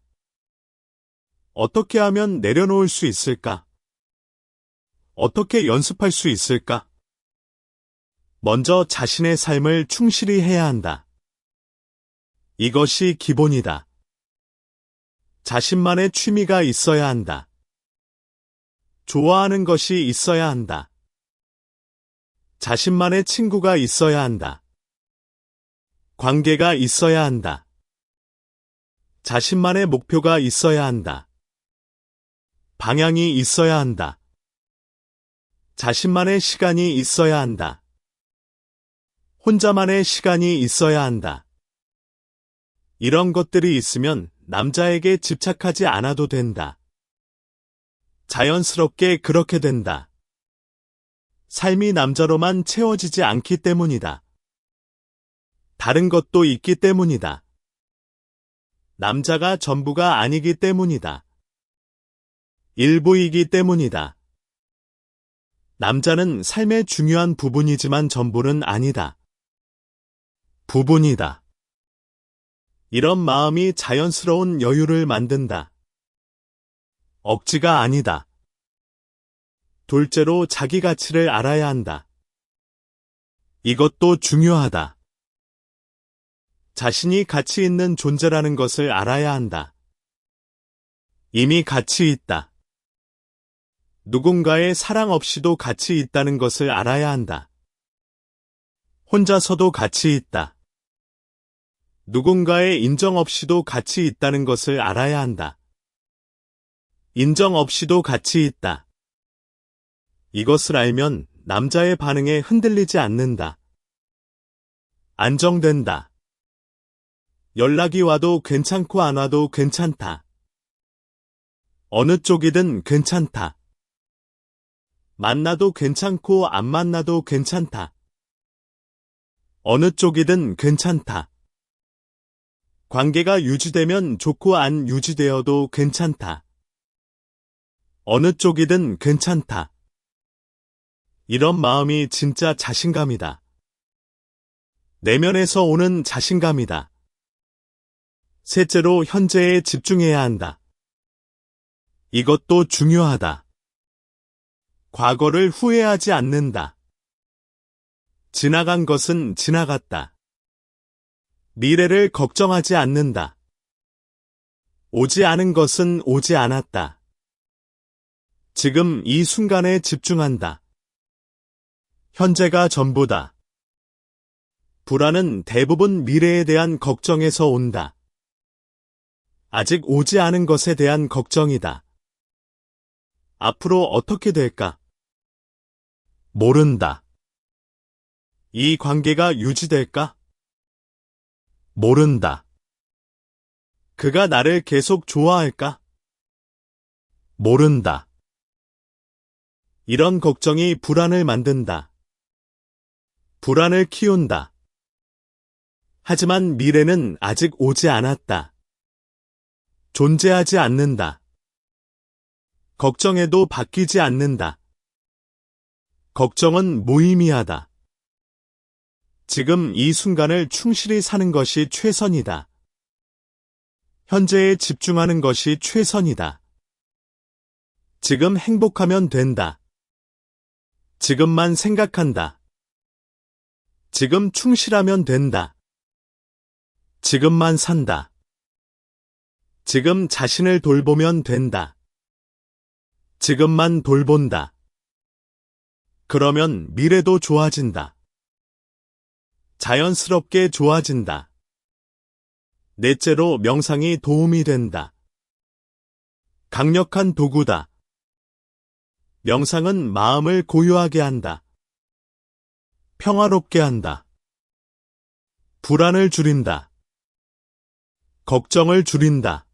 어떻게 하면 내려놓을 수 있을까? 어떻게 연습할 수 있을까? 먼저 자신의 삶을 충실히 해야 한다. 이것이 기본이다. 자신만의 취미가 있어야 한다. 좋아하는 것이 있어야 한다. 자신만의 친구가 있어야 한다. 관계가 있어야 한다. 자신만의 목표가 있어야 한다. 방향이 있어야 한다. 자신만의 시간이 있어야 한다. 혼자만의 시간이 있어야 한다. 이런 것들이 있으면 남자에게 집착하지 않아도 된다. 자연스럽게 그렇게 된다. 삶이 남자로만 채워지지 않기 때문이다. 다른 것도 있기 때문이다. 남자가 전부가 아니기 때문이다. 일부이기 때문이다. 남자는 삶의 중요한 부분이지만 전부는 아니다. 부분이다. 이런 마음이 자연스러운 여유를 만든다. 억지가 아니다. 둘째로 자기 가치를 알아야 한다. 이것도 중요하다. 자신이 가치 있는 존재라는 것을 알아야 한다. 이미 가치 있다. 누군가의 사랑 없이도 가치 있다는 것을 알아야 한다. 혼자서도 가치 있다. 누군가의 인정 없이도 가치 있다는 것을 알아야 한다. 인정 없이도 가치 있다. 이것을 알면 남자의 반응에 흔들리지 않는다. 안정된다. 연락이 와도 괜찮고 안 와도 괜찮다. 어느 쪽이든 괜찮다. 만나도 괜찮고 안 만나도 괜찮다. 어느 쪽이든 괜찮다. 관계가 유지되면 좋고 안 유지되어도 괜찮다. 어느 쪽이든 괜찮다. 이런 마음이 진짜 자신감이다. 내면에서 오는 자신감이다. 셋째로 현재에 집중해야 한다. 이것도 중요하다. 과거를 후회하지 않는다. 지나간 것은 지나갔다. 미래를 걱정하지 않는다. 오지 않은 것은 오지 않았다. 지금 이 순간에 집중한다. 현재가 전부다. 불안은 대부분 미래에 대한 걱정에서 온다. 아직 오지 않은 것에 대한 걱정이다. 앞으로 어떻게 될까? 모른다. 이 관계가 유지될까? 모른다. 그가 나를 계속 좋아할까? 모른다. 이런 걱정이 불안을 만든다. 불안을 키운다. 하지만 미래는 아직 오지 않았다. 존재하지 않는다. 걱정해도 바뀌지 않는다. 걱정은 무의미하다. 지금 이 순간을 충실히 사는 것이 최선이다. 현재에 집중하는 것이 최선이다. 지금 행복하면 된다. 지금만 생각한다. 지금 충실하면 된다. 지금만 산다. 지금 자신을 돌보면 된다. 지금만 돌본다. 그러면 미래도 좋아진다. 자연스럽게 좋아진다. 넷째로 명상이 도움이 된다. 강력한 도구다. 명상은 마음을 고요하게 한다. 평화롭게 한다. 불안을 줄인다. 걱정을 줄인다.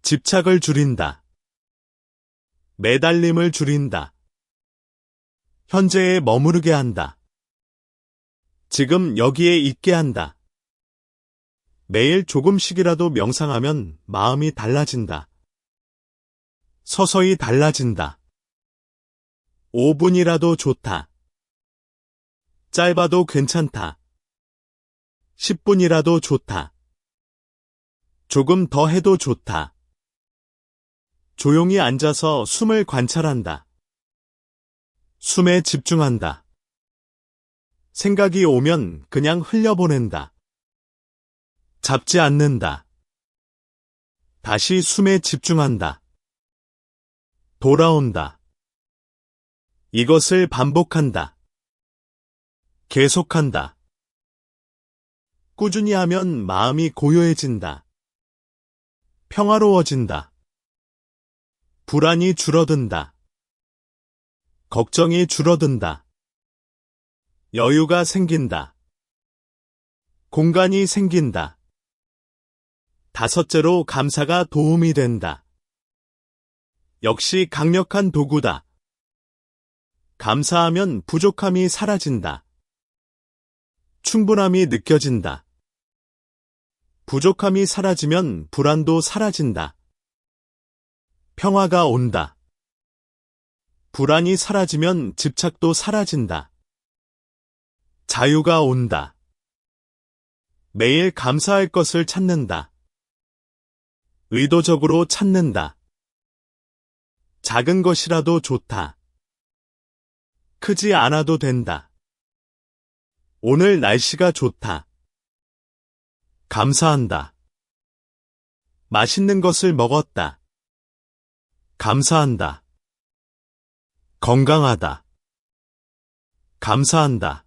집착을 줄인다. 매달림을 줄인다. 현재에 머무르게 한다. 지금 여기에 있게 한다. 매일 조금씩이라도 명상하면 마음이 달라진다. 서서히 달라진다. 5분이라도 좋다. 짧아도 괜찮다. 10분이라도 좋다. 조금 더 해도 좋다. 조용히 앉아서 숨을 관찰한다. 숨에 집중한다. 생각이 오면 그냥 흘려보낸다. 잡지 않는다. 다시 숨에 집중한다. 돌아온다. 이것을 반복한다. 계속한다. 꾸준히 하면 마음이 고요해진다. 평화로워진다. 불안이 줄어든다. 걱정이 줄어든다. 여유가 생긴다. 공간이 생긴다. 다섯째로 감사가 도움이 된다. 역시 강력한 도구다. 감사하면 부족함이 사라진다. 충분함이 느껴진다. 부족함이 사라지면 불안도 사라진다. 평화가 온다. 불안이 사라지면 집착도 사라진다. 자유가 온다. 매일 감사할 것을 찾는다. 의도적으로 찾는다. 작은 것이라도 좋다. 크지 않아도 된다. 오늘 날씨가 좋다. 감사한다. 맛있는 것을 먹었다. 감사한다. 건강하다. 감사한다.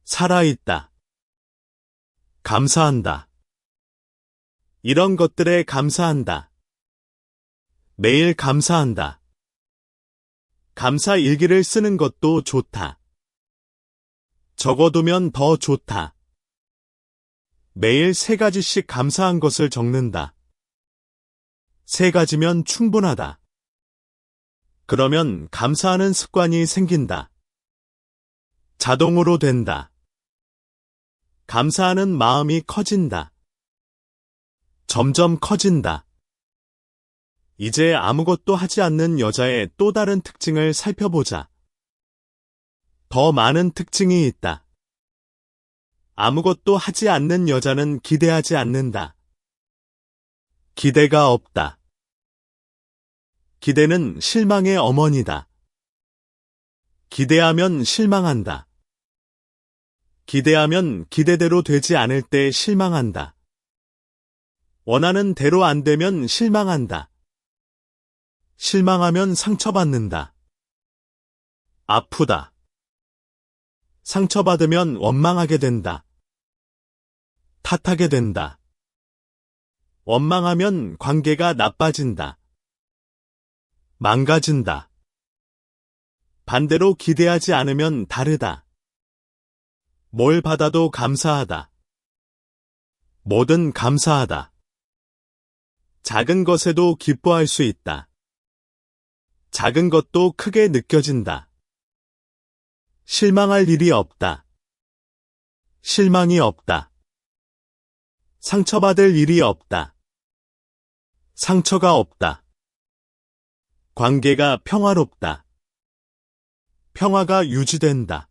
살아있다. 감사한다. 이런 것들에 감사한다. 매일 감사한다. 감사 일기를 쓰는 것도 좋다. 적어두면 더 좋다. 매일 3가지씩 감사한 것을 적는다. 3가지면 충분하다. 그러면 감사하는 습관이 생긴다. 자동으로 된다. 감사하는 마음이 커진다. 점점 커진다. 이제 아무것도 하지 않는 여자의 또 다른 특징을 살펴보자. 더 많은 특징이 있다. 아무것도 하지 않는 여자는 기대하지 않는다. 기대가 없다. 기대는 실망의 어머니다. 기대하면 실망한다. 기대하면 기대대로 되지 않을 때 실망한다. 원하는 대로 안 되면 실망한다. 실망하면 상처받는다. 아프다. 상처받으면 원망하게 된다. 탓하게 된다. 원망하면 관계가 나빠진다. 망가진다. 반대로 기대하지 않으면 다르다. 뭘 받아도 감사하다. 뭐든 감사하다. 작은 것에도 기뻐할 수 있다. 작은 것도 크게 느껴진다. 실망할 일이 없다. 실망이 없다. 상처받을 일이 없다. 상처가 없다. 관계가 평화롭다. 평화가 유지된다.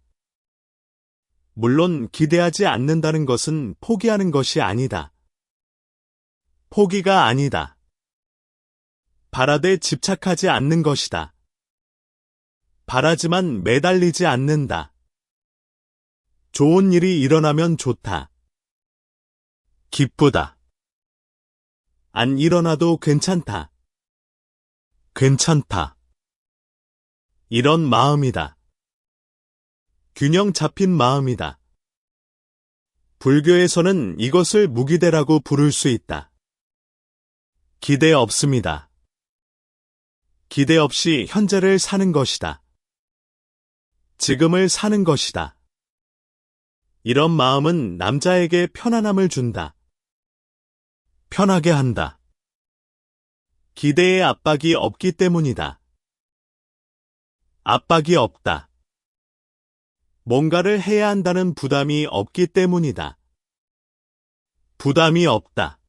물론 기대하지 않는다는 것은 포기하는 것이 아니다. 포기가 아니다. 바라되 집착하지 않는 것이다. 바라지만 매달리지 않는다. 좋은 일이 일어나면 좋다. 기쁘다. 안 일어나도 괜찮다. 괜찮다. 이런 마음이다. 균형 잡힌 마음이다. 불교에서는 이것을 무기대라고 부를 수 있다. 기대 없습니다. 기대 없이 현재를 사는 것이다. 지금을 사는 것이다. 이런 마음은 남자에게 편안함을 준다. 편하게 한다. 기대의 압박이 없기 때문이다. 압박이 없다. 뭔가를 해야 한다는 부담이 없기 때문이다. 부담이 없다.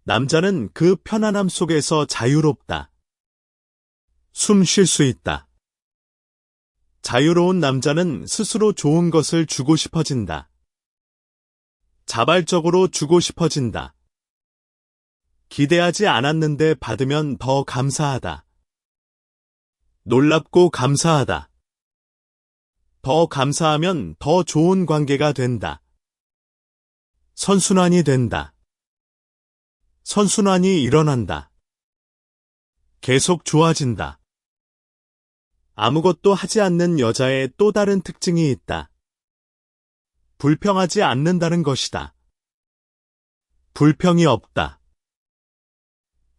남자는 그 편안함 속에서 자유롭다. 숨 쉴 수 있다. 자유로운 남자는 스스로 좋은 것을 주고 싶어진다. 자발적으로 주고 싶어진다. 기대하지 않았는데 받으면 더 감사하다. 놀랍고 감사하다. 더 감사하면 더 좋은 관계가 된다. 선순환이 된다. 선순환이 일어난다. 계속 좋아진다. 아무것도 하지 않는 여자의 또 다른 특징이 있다. 불평하지 않는다는 것이다. 불평이 없다.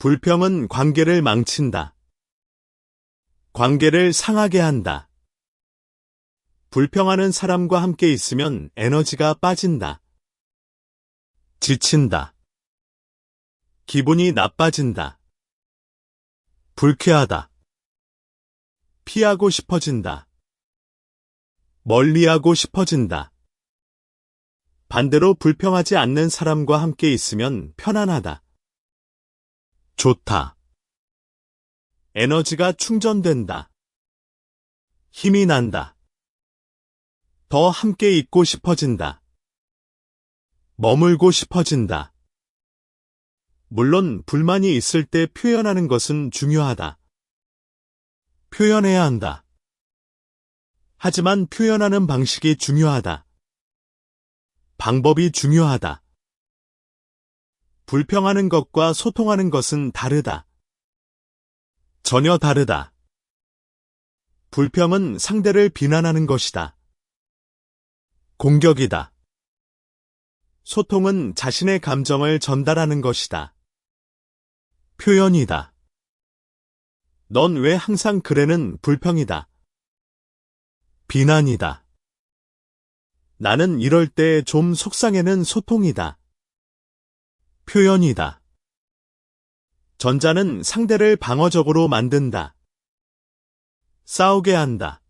불평은 관계를 망친다. 관계를 상하게 한다. 불평하는 사람과 함께 있으면 에너지가 빠진다. 지친다. 기분이 나빠진다. 불쾌하다. 피하고 싶어진다. 멀리하고 싶어진다. 반대로 불평하지 않는 사람과 함께 있으면 편안하다. 좋다. 에너지가 충전된다. 힘이 난다. 더 함께 있고 싶어진다. 머물고 싶어진다. 물론 불만이 있을 때 표현하는 것은 중요하다. 표현해야 한다. 하지만 표현하는 방식이 중요하다. 방법이 중요하다. 불평하는 것과 소통하는 것은 다르다. 전혀 다르다. 불평은 상대를 비난하는 것이다. 공격이다. 소통은 자신의 감정을 전달하는 것이다. 표현이다. 넌 왜 항상 그래는 불평이다. 비난이다. 나는 이럴 때 좀 속상해는 소통이다. 표현이다. 전자는 상대를 방어적으로 만든다. 싸우게 한다.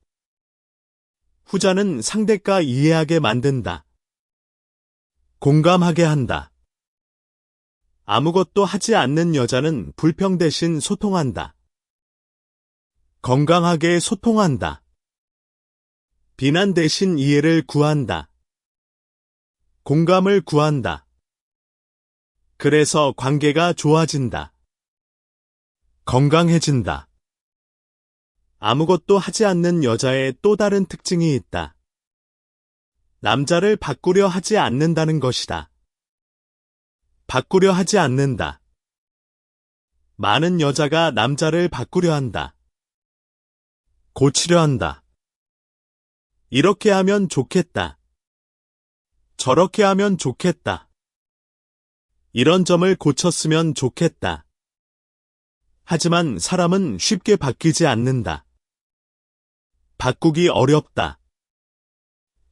후자는 상대가 이해하게 만든다. 공감하게 한다. 아무것도 하지 않는 여자는 불평 대신 소통한다. 건강하게 소통한다. 비난 대신 이해를 구한다. 공감을 구한다. 그래서 관계가 좋아진다. 건강해진다. 아무것도 하지 않는 여자의 또 다른 특징이 있다. 남자를 바꾸려 하지 않는다는 것이다. 바꾸려 하지 않는다. 많은 여자가 남자를 바꾸려 한다. 고치려 한다. 이렇게 하면 좋겠다. 저렇게 하면 좋겠다. 이런 점을 고쳤으면 좋겠다. 하지만 사람은 쉽게 바뀌지 않는다. 바꾸기 어렵다.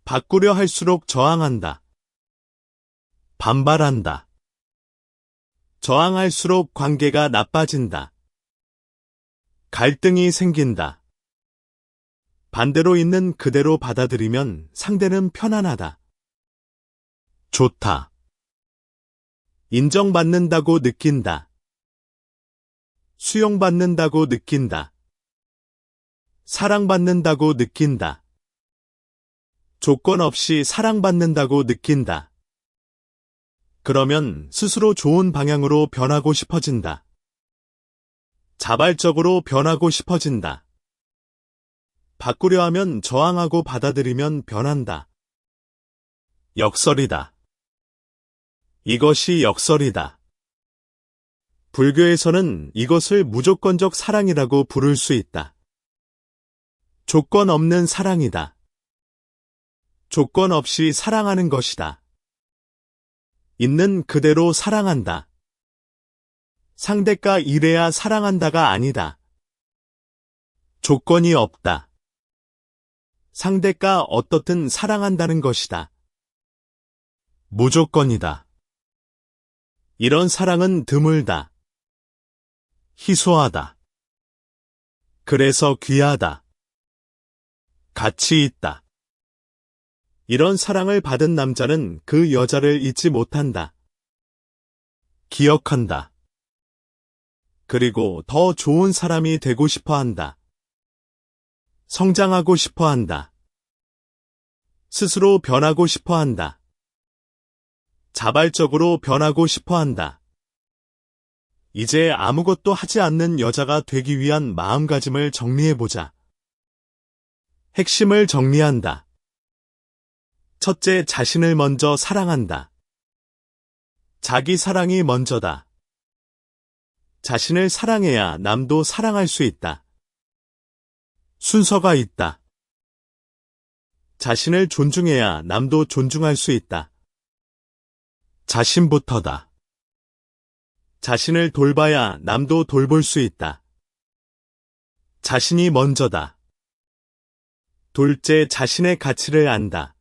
바꾸려 할수록 저항한다. 반발한다. 저항할수록 관계가 나빠진다. 갈등이 생긴다. 반대로 있는 그대로 받아들이면 상대는 편안하다. 좋다. 인정받는다고 느낀다. 수용받는다고 느낀다. 사랑받는다고 느낀다. 조건 없이 사랑받는다고 느낀다. 그러면 스스로 좋은 방향으로 변하고 싶어진다. 자발적으로 변하고 싶어진다. 바꾸려 하면 저항하고 받아들이면 변한다. 역설이다. 이것이 역설이다. 불교에서는 이것을 무조건적 사랑이라고 부를 수 있다. 조건 없는 사랑이다. 조건 없이 사랑하는 것이다. 있는 그대로 사랑한다. 상대가 이래야 사랑한다가 아니다. 조건이 없다. 상대가 어떻든 사랑한다는 것이다. 무조건이다. 이런 사랑은 드물다. 희소하다. 그래서 귀하다. 가치 있다. 이런 사랑을 받은 남자는 그 여자를 잊지 못한다. 기억한다. 그리고 더 좋은 사람이 되고 싶어 한다. 성장하고 싶어 한다. 스스로 변하고 싶어 한다. 자발적으로 변하고 싶어 한다. 이제 아무것도 하지 않는 여자가 되기 위한 마음가짐을 정리해보자. 핵심을 정리한다. 첫째, 자신을 먼저 사랑한다. 자기 사랑이 먼저다. 자신을 사랑해야 남도 사랑할 수 있다. 순서가 있다. 자신을 존중해야 남도 존중할 수 있다. 자신부터다. 자신을 돌봐야 남도 돌볼 수 있다. 자신이 먼저다. 둘째, 자신의 가치를 안다.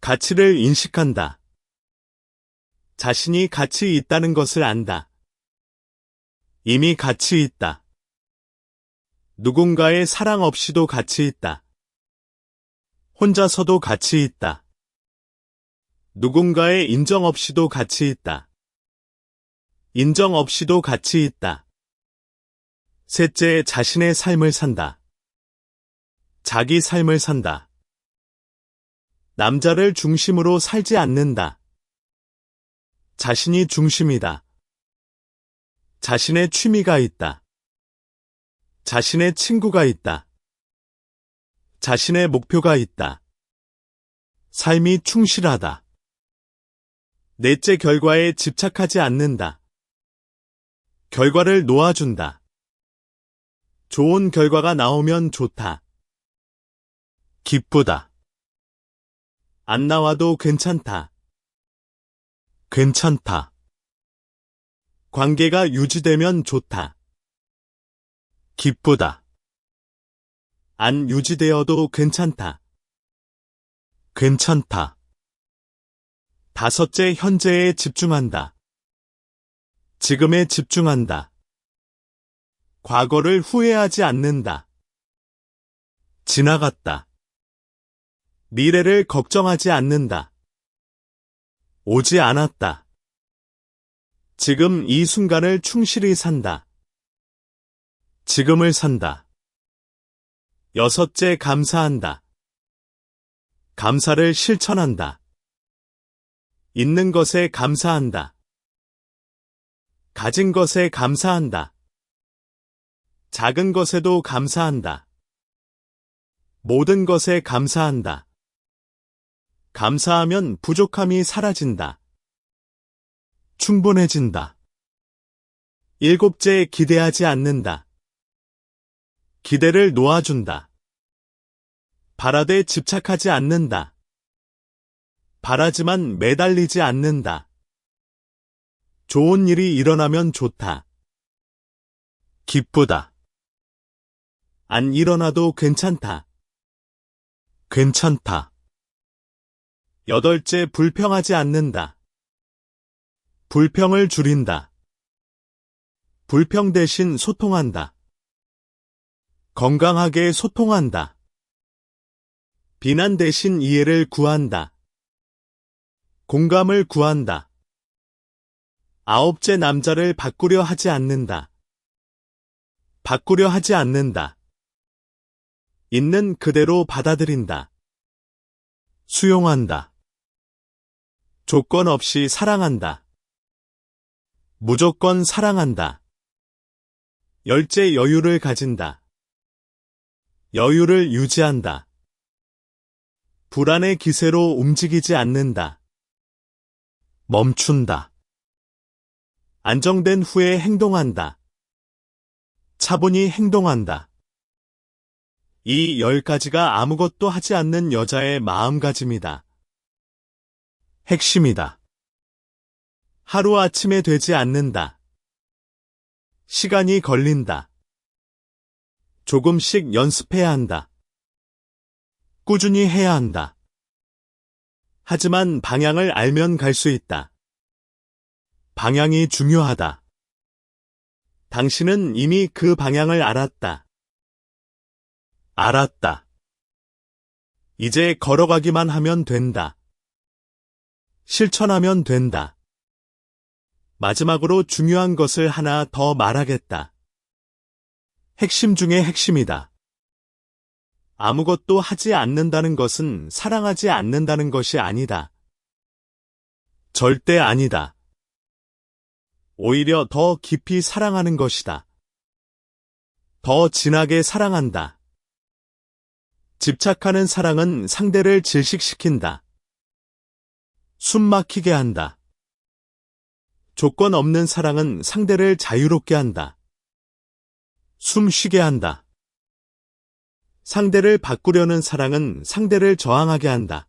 가치를 인식한다. 자신이 가치 있다는 것을 안다. 이미 가치 있다. 누군가의 사랑 없이도 가치 있다. 혼자서도 가치 있다. 누군가의 인정 없이도 가치 있다. 인정 없이도 가치 있다. 셋째, 자신의 삶을 산다. 자기 삶을 산다. 남자를 중심으로 살지 않는다. 자신이 중심이다. 자신의 취미가 있다. 자신의 친구가 있다. 자신의 목표가 있다. 삶이 충실하다. 넷째, 결과에 집착하지 않는다. 결과를 놓아준다. 좋은 결과가 나오면 좋다. 기쁘다. 안 나와도 괜찮다. 괜찮다. 관계가 유지되면 좋다. 기쁘다. 안 유지되어도 괜찮다. 괜찮다. 다섯째, 현재에 집중한다. 지금에 집중한다. 과거를 후회하지 않는다. 지나갔다. 미래를 걱정하지 않는다. 오지 않았다. 지금 이 순간을 충실히 산다. 지금을 산다. 여섯째, 감사한다. 감사를 실천한다. 있는 것에 감사한다. 가진 것에 감사한다. 작은 것에도 감사한다. 모든 것에 감사한다. 감사하면 부족함이 사라진다. 충분해진다. 일곱째, 기대하지 않는다. 기대를 놓아준다. 바라되 집착하지 않는다. 바라지만 매달리지 않는다. 좋은 일이 일어나면 좋다. 기쁘다. 안 일어나도 괜찮다. 괜찮다. 여덟째, 불평하지 않는다. 불평을 줄인다. 불평 대신 소통한다. 건강하게 소통한다. 비난 대신 이해를 구한다. 공감을 구한다. 아홉째, 남자를 바꾸려 하지 않는다. 바꾸려 하지 않는다. 있는 그대로 받아들인다. 수용한다. 조건 없이 사랑한다. 무조건 사랑한다. 열째, 여유를 가진다. 여유를 유지한다. 불안의 기세로 움직이지 않는다. 멈춘다. 안정된 후에 행동한다. 차분히 행동한다. 이 10가지가 아무것도 하지 않는 여자의 마음가짐이다. 핵심이다. 하루아침에 되지 않는다. 시간이 걸린다. 조금씩 연습해야 한다. 꾸준히 해야 한다. 하지만 방향을 알면 갈 수 있다. 방향이 중요하다. 당신은 이미 그 방향을 알았다. 알았다. 이제 걸어가기만 하면 된다. 실천하면 된다. 마지막으로 중요한 것을 하나 더 말하겠다. 핵심 중의 핵심이다. 아무것도 하지 않는다는 것은 사랑하지 않는다는 것이 아니다. 절대 아니다. 오히려 더 깊이 사랑하는 것이다. 더 진하게 사랑한다. 집착하는 사랑은 상대를 질식시킨다. 숨 막히게 한다. 조건 없는 사랑은 상대를 자유롭게 한다. 숨 쉬게 한다. 상대를 바꾸려는 사랑은 상대를 저항하게 한다.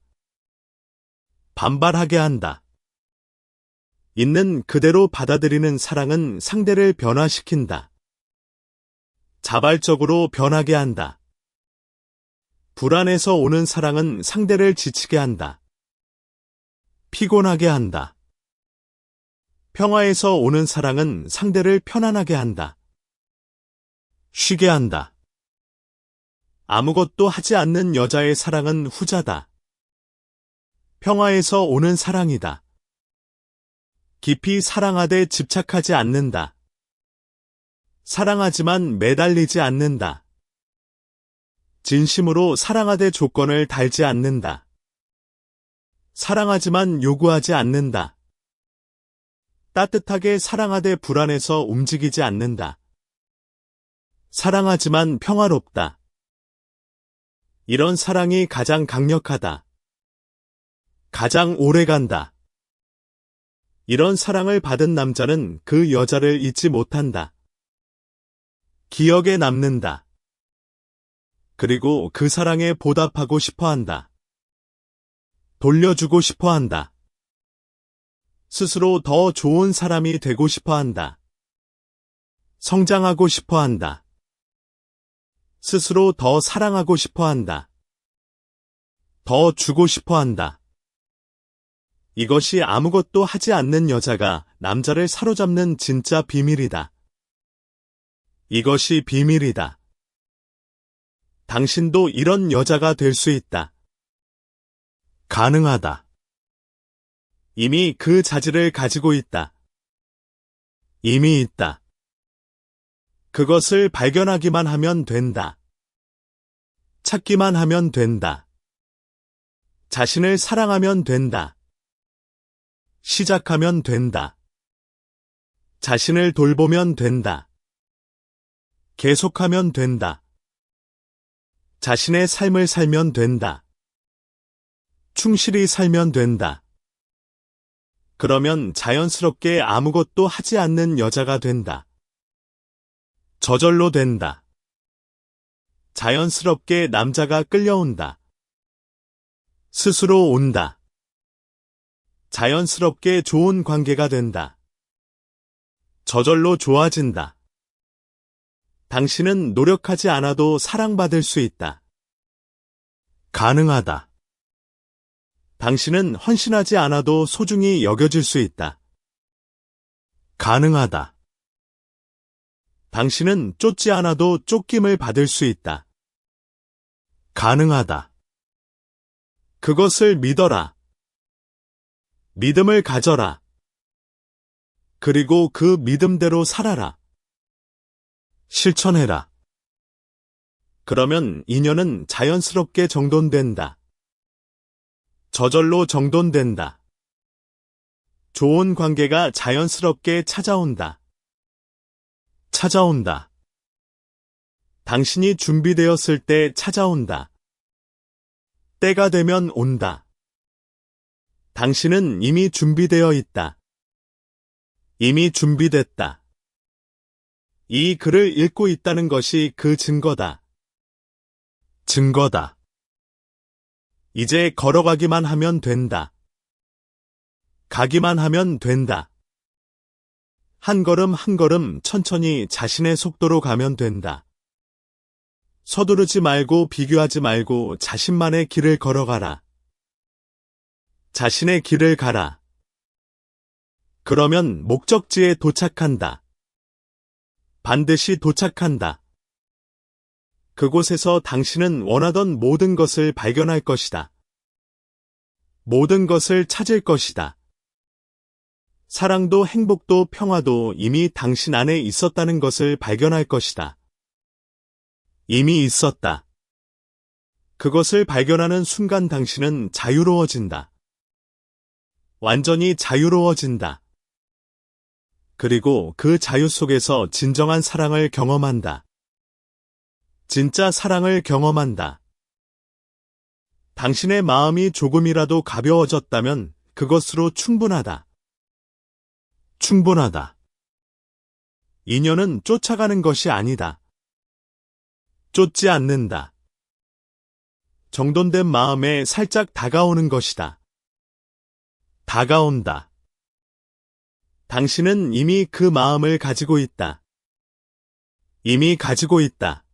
반발하게 한다. 있는 그대로 받아들이는 사랑은 상대를 변화시킨다. 자발적으로 변하게 한다. 불안에서 오는 사랑은 상대를 지치게 한다. 피곤하게 한다. 평화에서 오는 사랑은 상대를 편안하게 한다. 쉬게 한다. 아무것도 하지 않는 여자의 사랑은 후자다. 평화에서 오는 사랑이다. 깊이 사랑하되 집착하지 않는다. 사랑하지만 매달리지 않는다. 진심으로 사랑하되 조건을 달지 않는다. 사랑하지만 요구하지 않는다. 따뜻하게 사랑하되 불안해서 움직이지 않는다. 사랑하지만 평화롭다. 이런 사랑이 가장 강력하다. 가장 오래간다. 이런 사랑을 받은 남자는 그 여자를 잊지 못한다. 기억에 남는다. 그리고 그 사랑에 보답하고 싶어 한다. 돌려주고 싶어 한다. 스스로 더 좋은 사람이 되고 싶어 한다. 성장하고 싶어 한다. 스스로 더 사랑하고 싶어 한다. 더 주고 싶어 한다. 이것이 아무것도 하지 않는 여자가 남자를 사로잡는 진짜 비밀이다. 이것이 비밀이다. 당신도 이런 여자가 될 수 있다. 가능하다. 이미 그 자질을 가지고 있다. 이미 있다. 그것을 발견하기만 하면 된다. 찾기만 하면 된다. 자신을 사랑하면 된다. 시작하면 된다. 자신을 돌보면 된다. 계속하면 된다. 자신의 삶을 살면 된다. 충실히 살면 된다. 그러면 자연스럽게 아무것도 하지 않는 여자가 된다. 저절로 된다. 자연스럽게 남자가 끌려온다. 스스로 온다. 자연스럽게 좋은 관계가 된다. 저절로 좋아진다. 당신은 노력하지 않아도 사랑받을 수 있다. 가능하다. 당신은 헌신하지 않아도 소중히 여겨질 수 있다. 가능하다. 당신은 쫓지 않아도 쫓김을 받을 수 있다. 가능하다. 그것을 믿어라. 믿음을 가져라. 그리고 그 믿음대로 살아라. 실천해라. 그러면 인연은 자연스럽게 정돈된다. 저절로 정돈된다. 좋은 관계가 자연스럽게 찾아온다. 찾아온다. 당신이 준비되었을 때 찾아온다. 때가 되면 온다. 당신은 이미 준비되어 있다. 이미 준비됐다. 이 글을 읽고 있다는 것이 그 증거다. 증거다. 이제 걸어가기만 하면 된다. 가기만 하면 된다. 한 걸음 한 걸음 천천히 자신의 속도로 가면 된다. 서두르지 말고 비교하지 말고 자신만의 길을 걸어가라. 자신의 길을 가라. 그러면 목적지에 도착한다. 반드시 도착한다. 그곳에서 당신은 원하던 모든 것을 발견할 것이다. 모든 것을 찾을 것이다. 사랑도 행복도 평화도 이미 당신 안에 있었다는 것을 발견할 것이다. 이미 있었다. 그것을 발견하는 순간 당신은 자유로워진다. 완전히 자유로워진다. 그리고 그 자유 속에서 진정한 사랑을 경험한다. 진짜 사랑을 경험한다. 당신의 마음이 조금이라도 가벼워졌다면 그것으로 충분하다. 충분하다. 인연은 쫓아가는 것이 아니다. 쫓지 않는다. 정돈된 마음에 살짝 다가오는 것이다. 다가온다. 당신은 이미 그 마음을 가지고 있다. 이미 가지고 있다.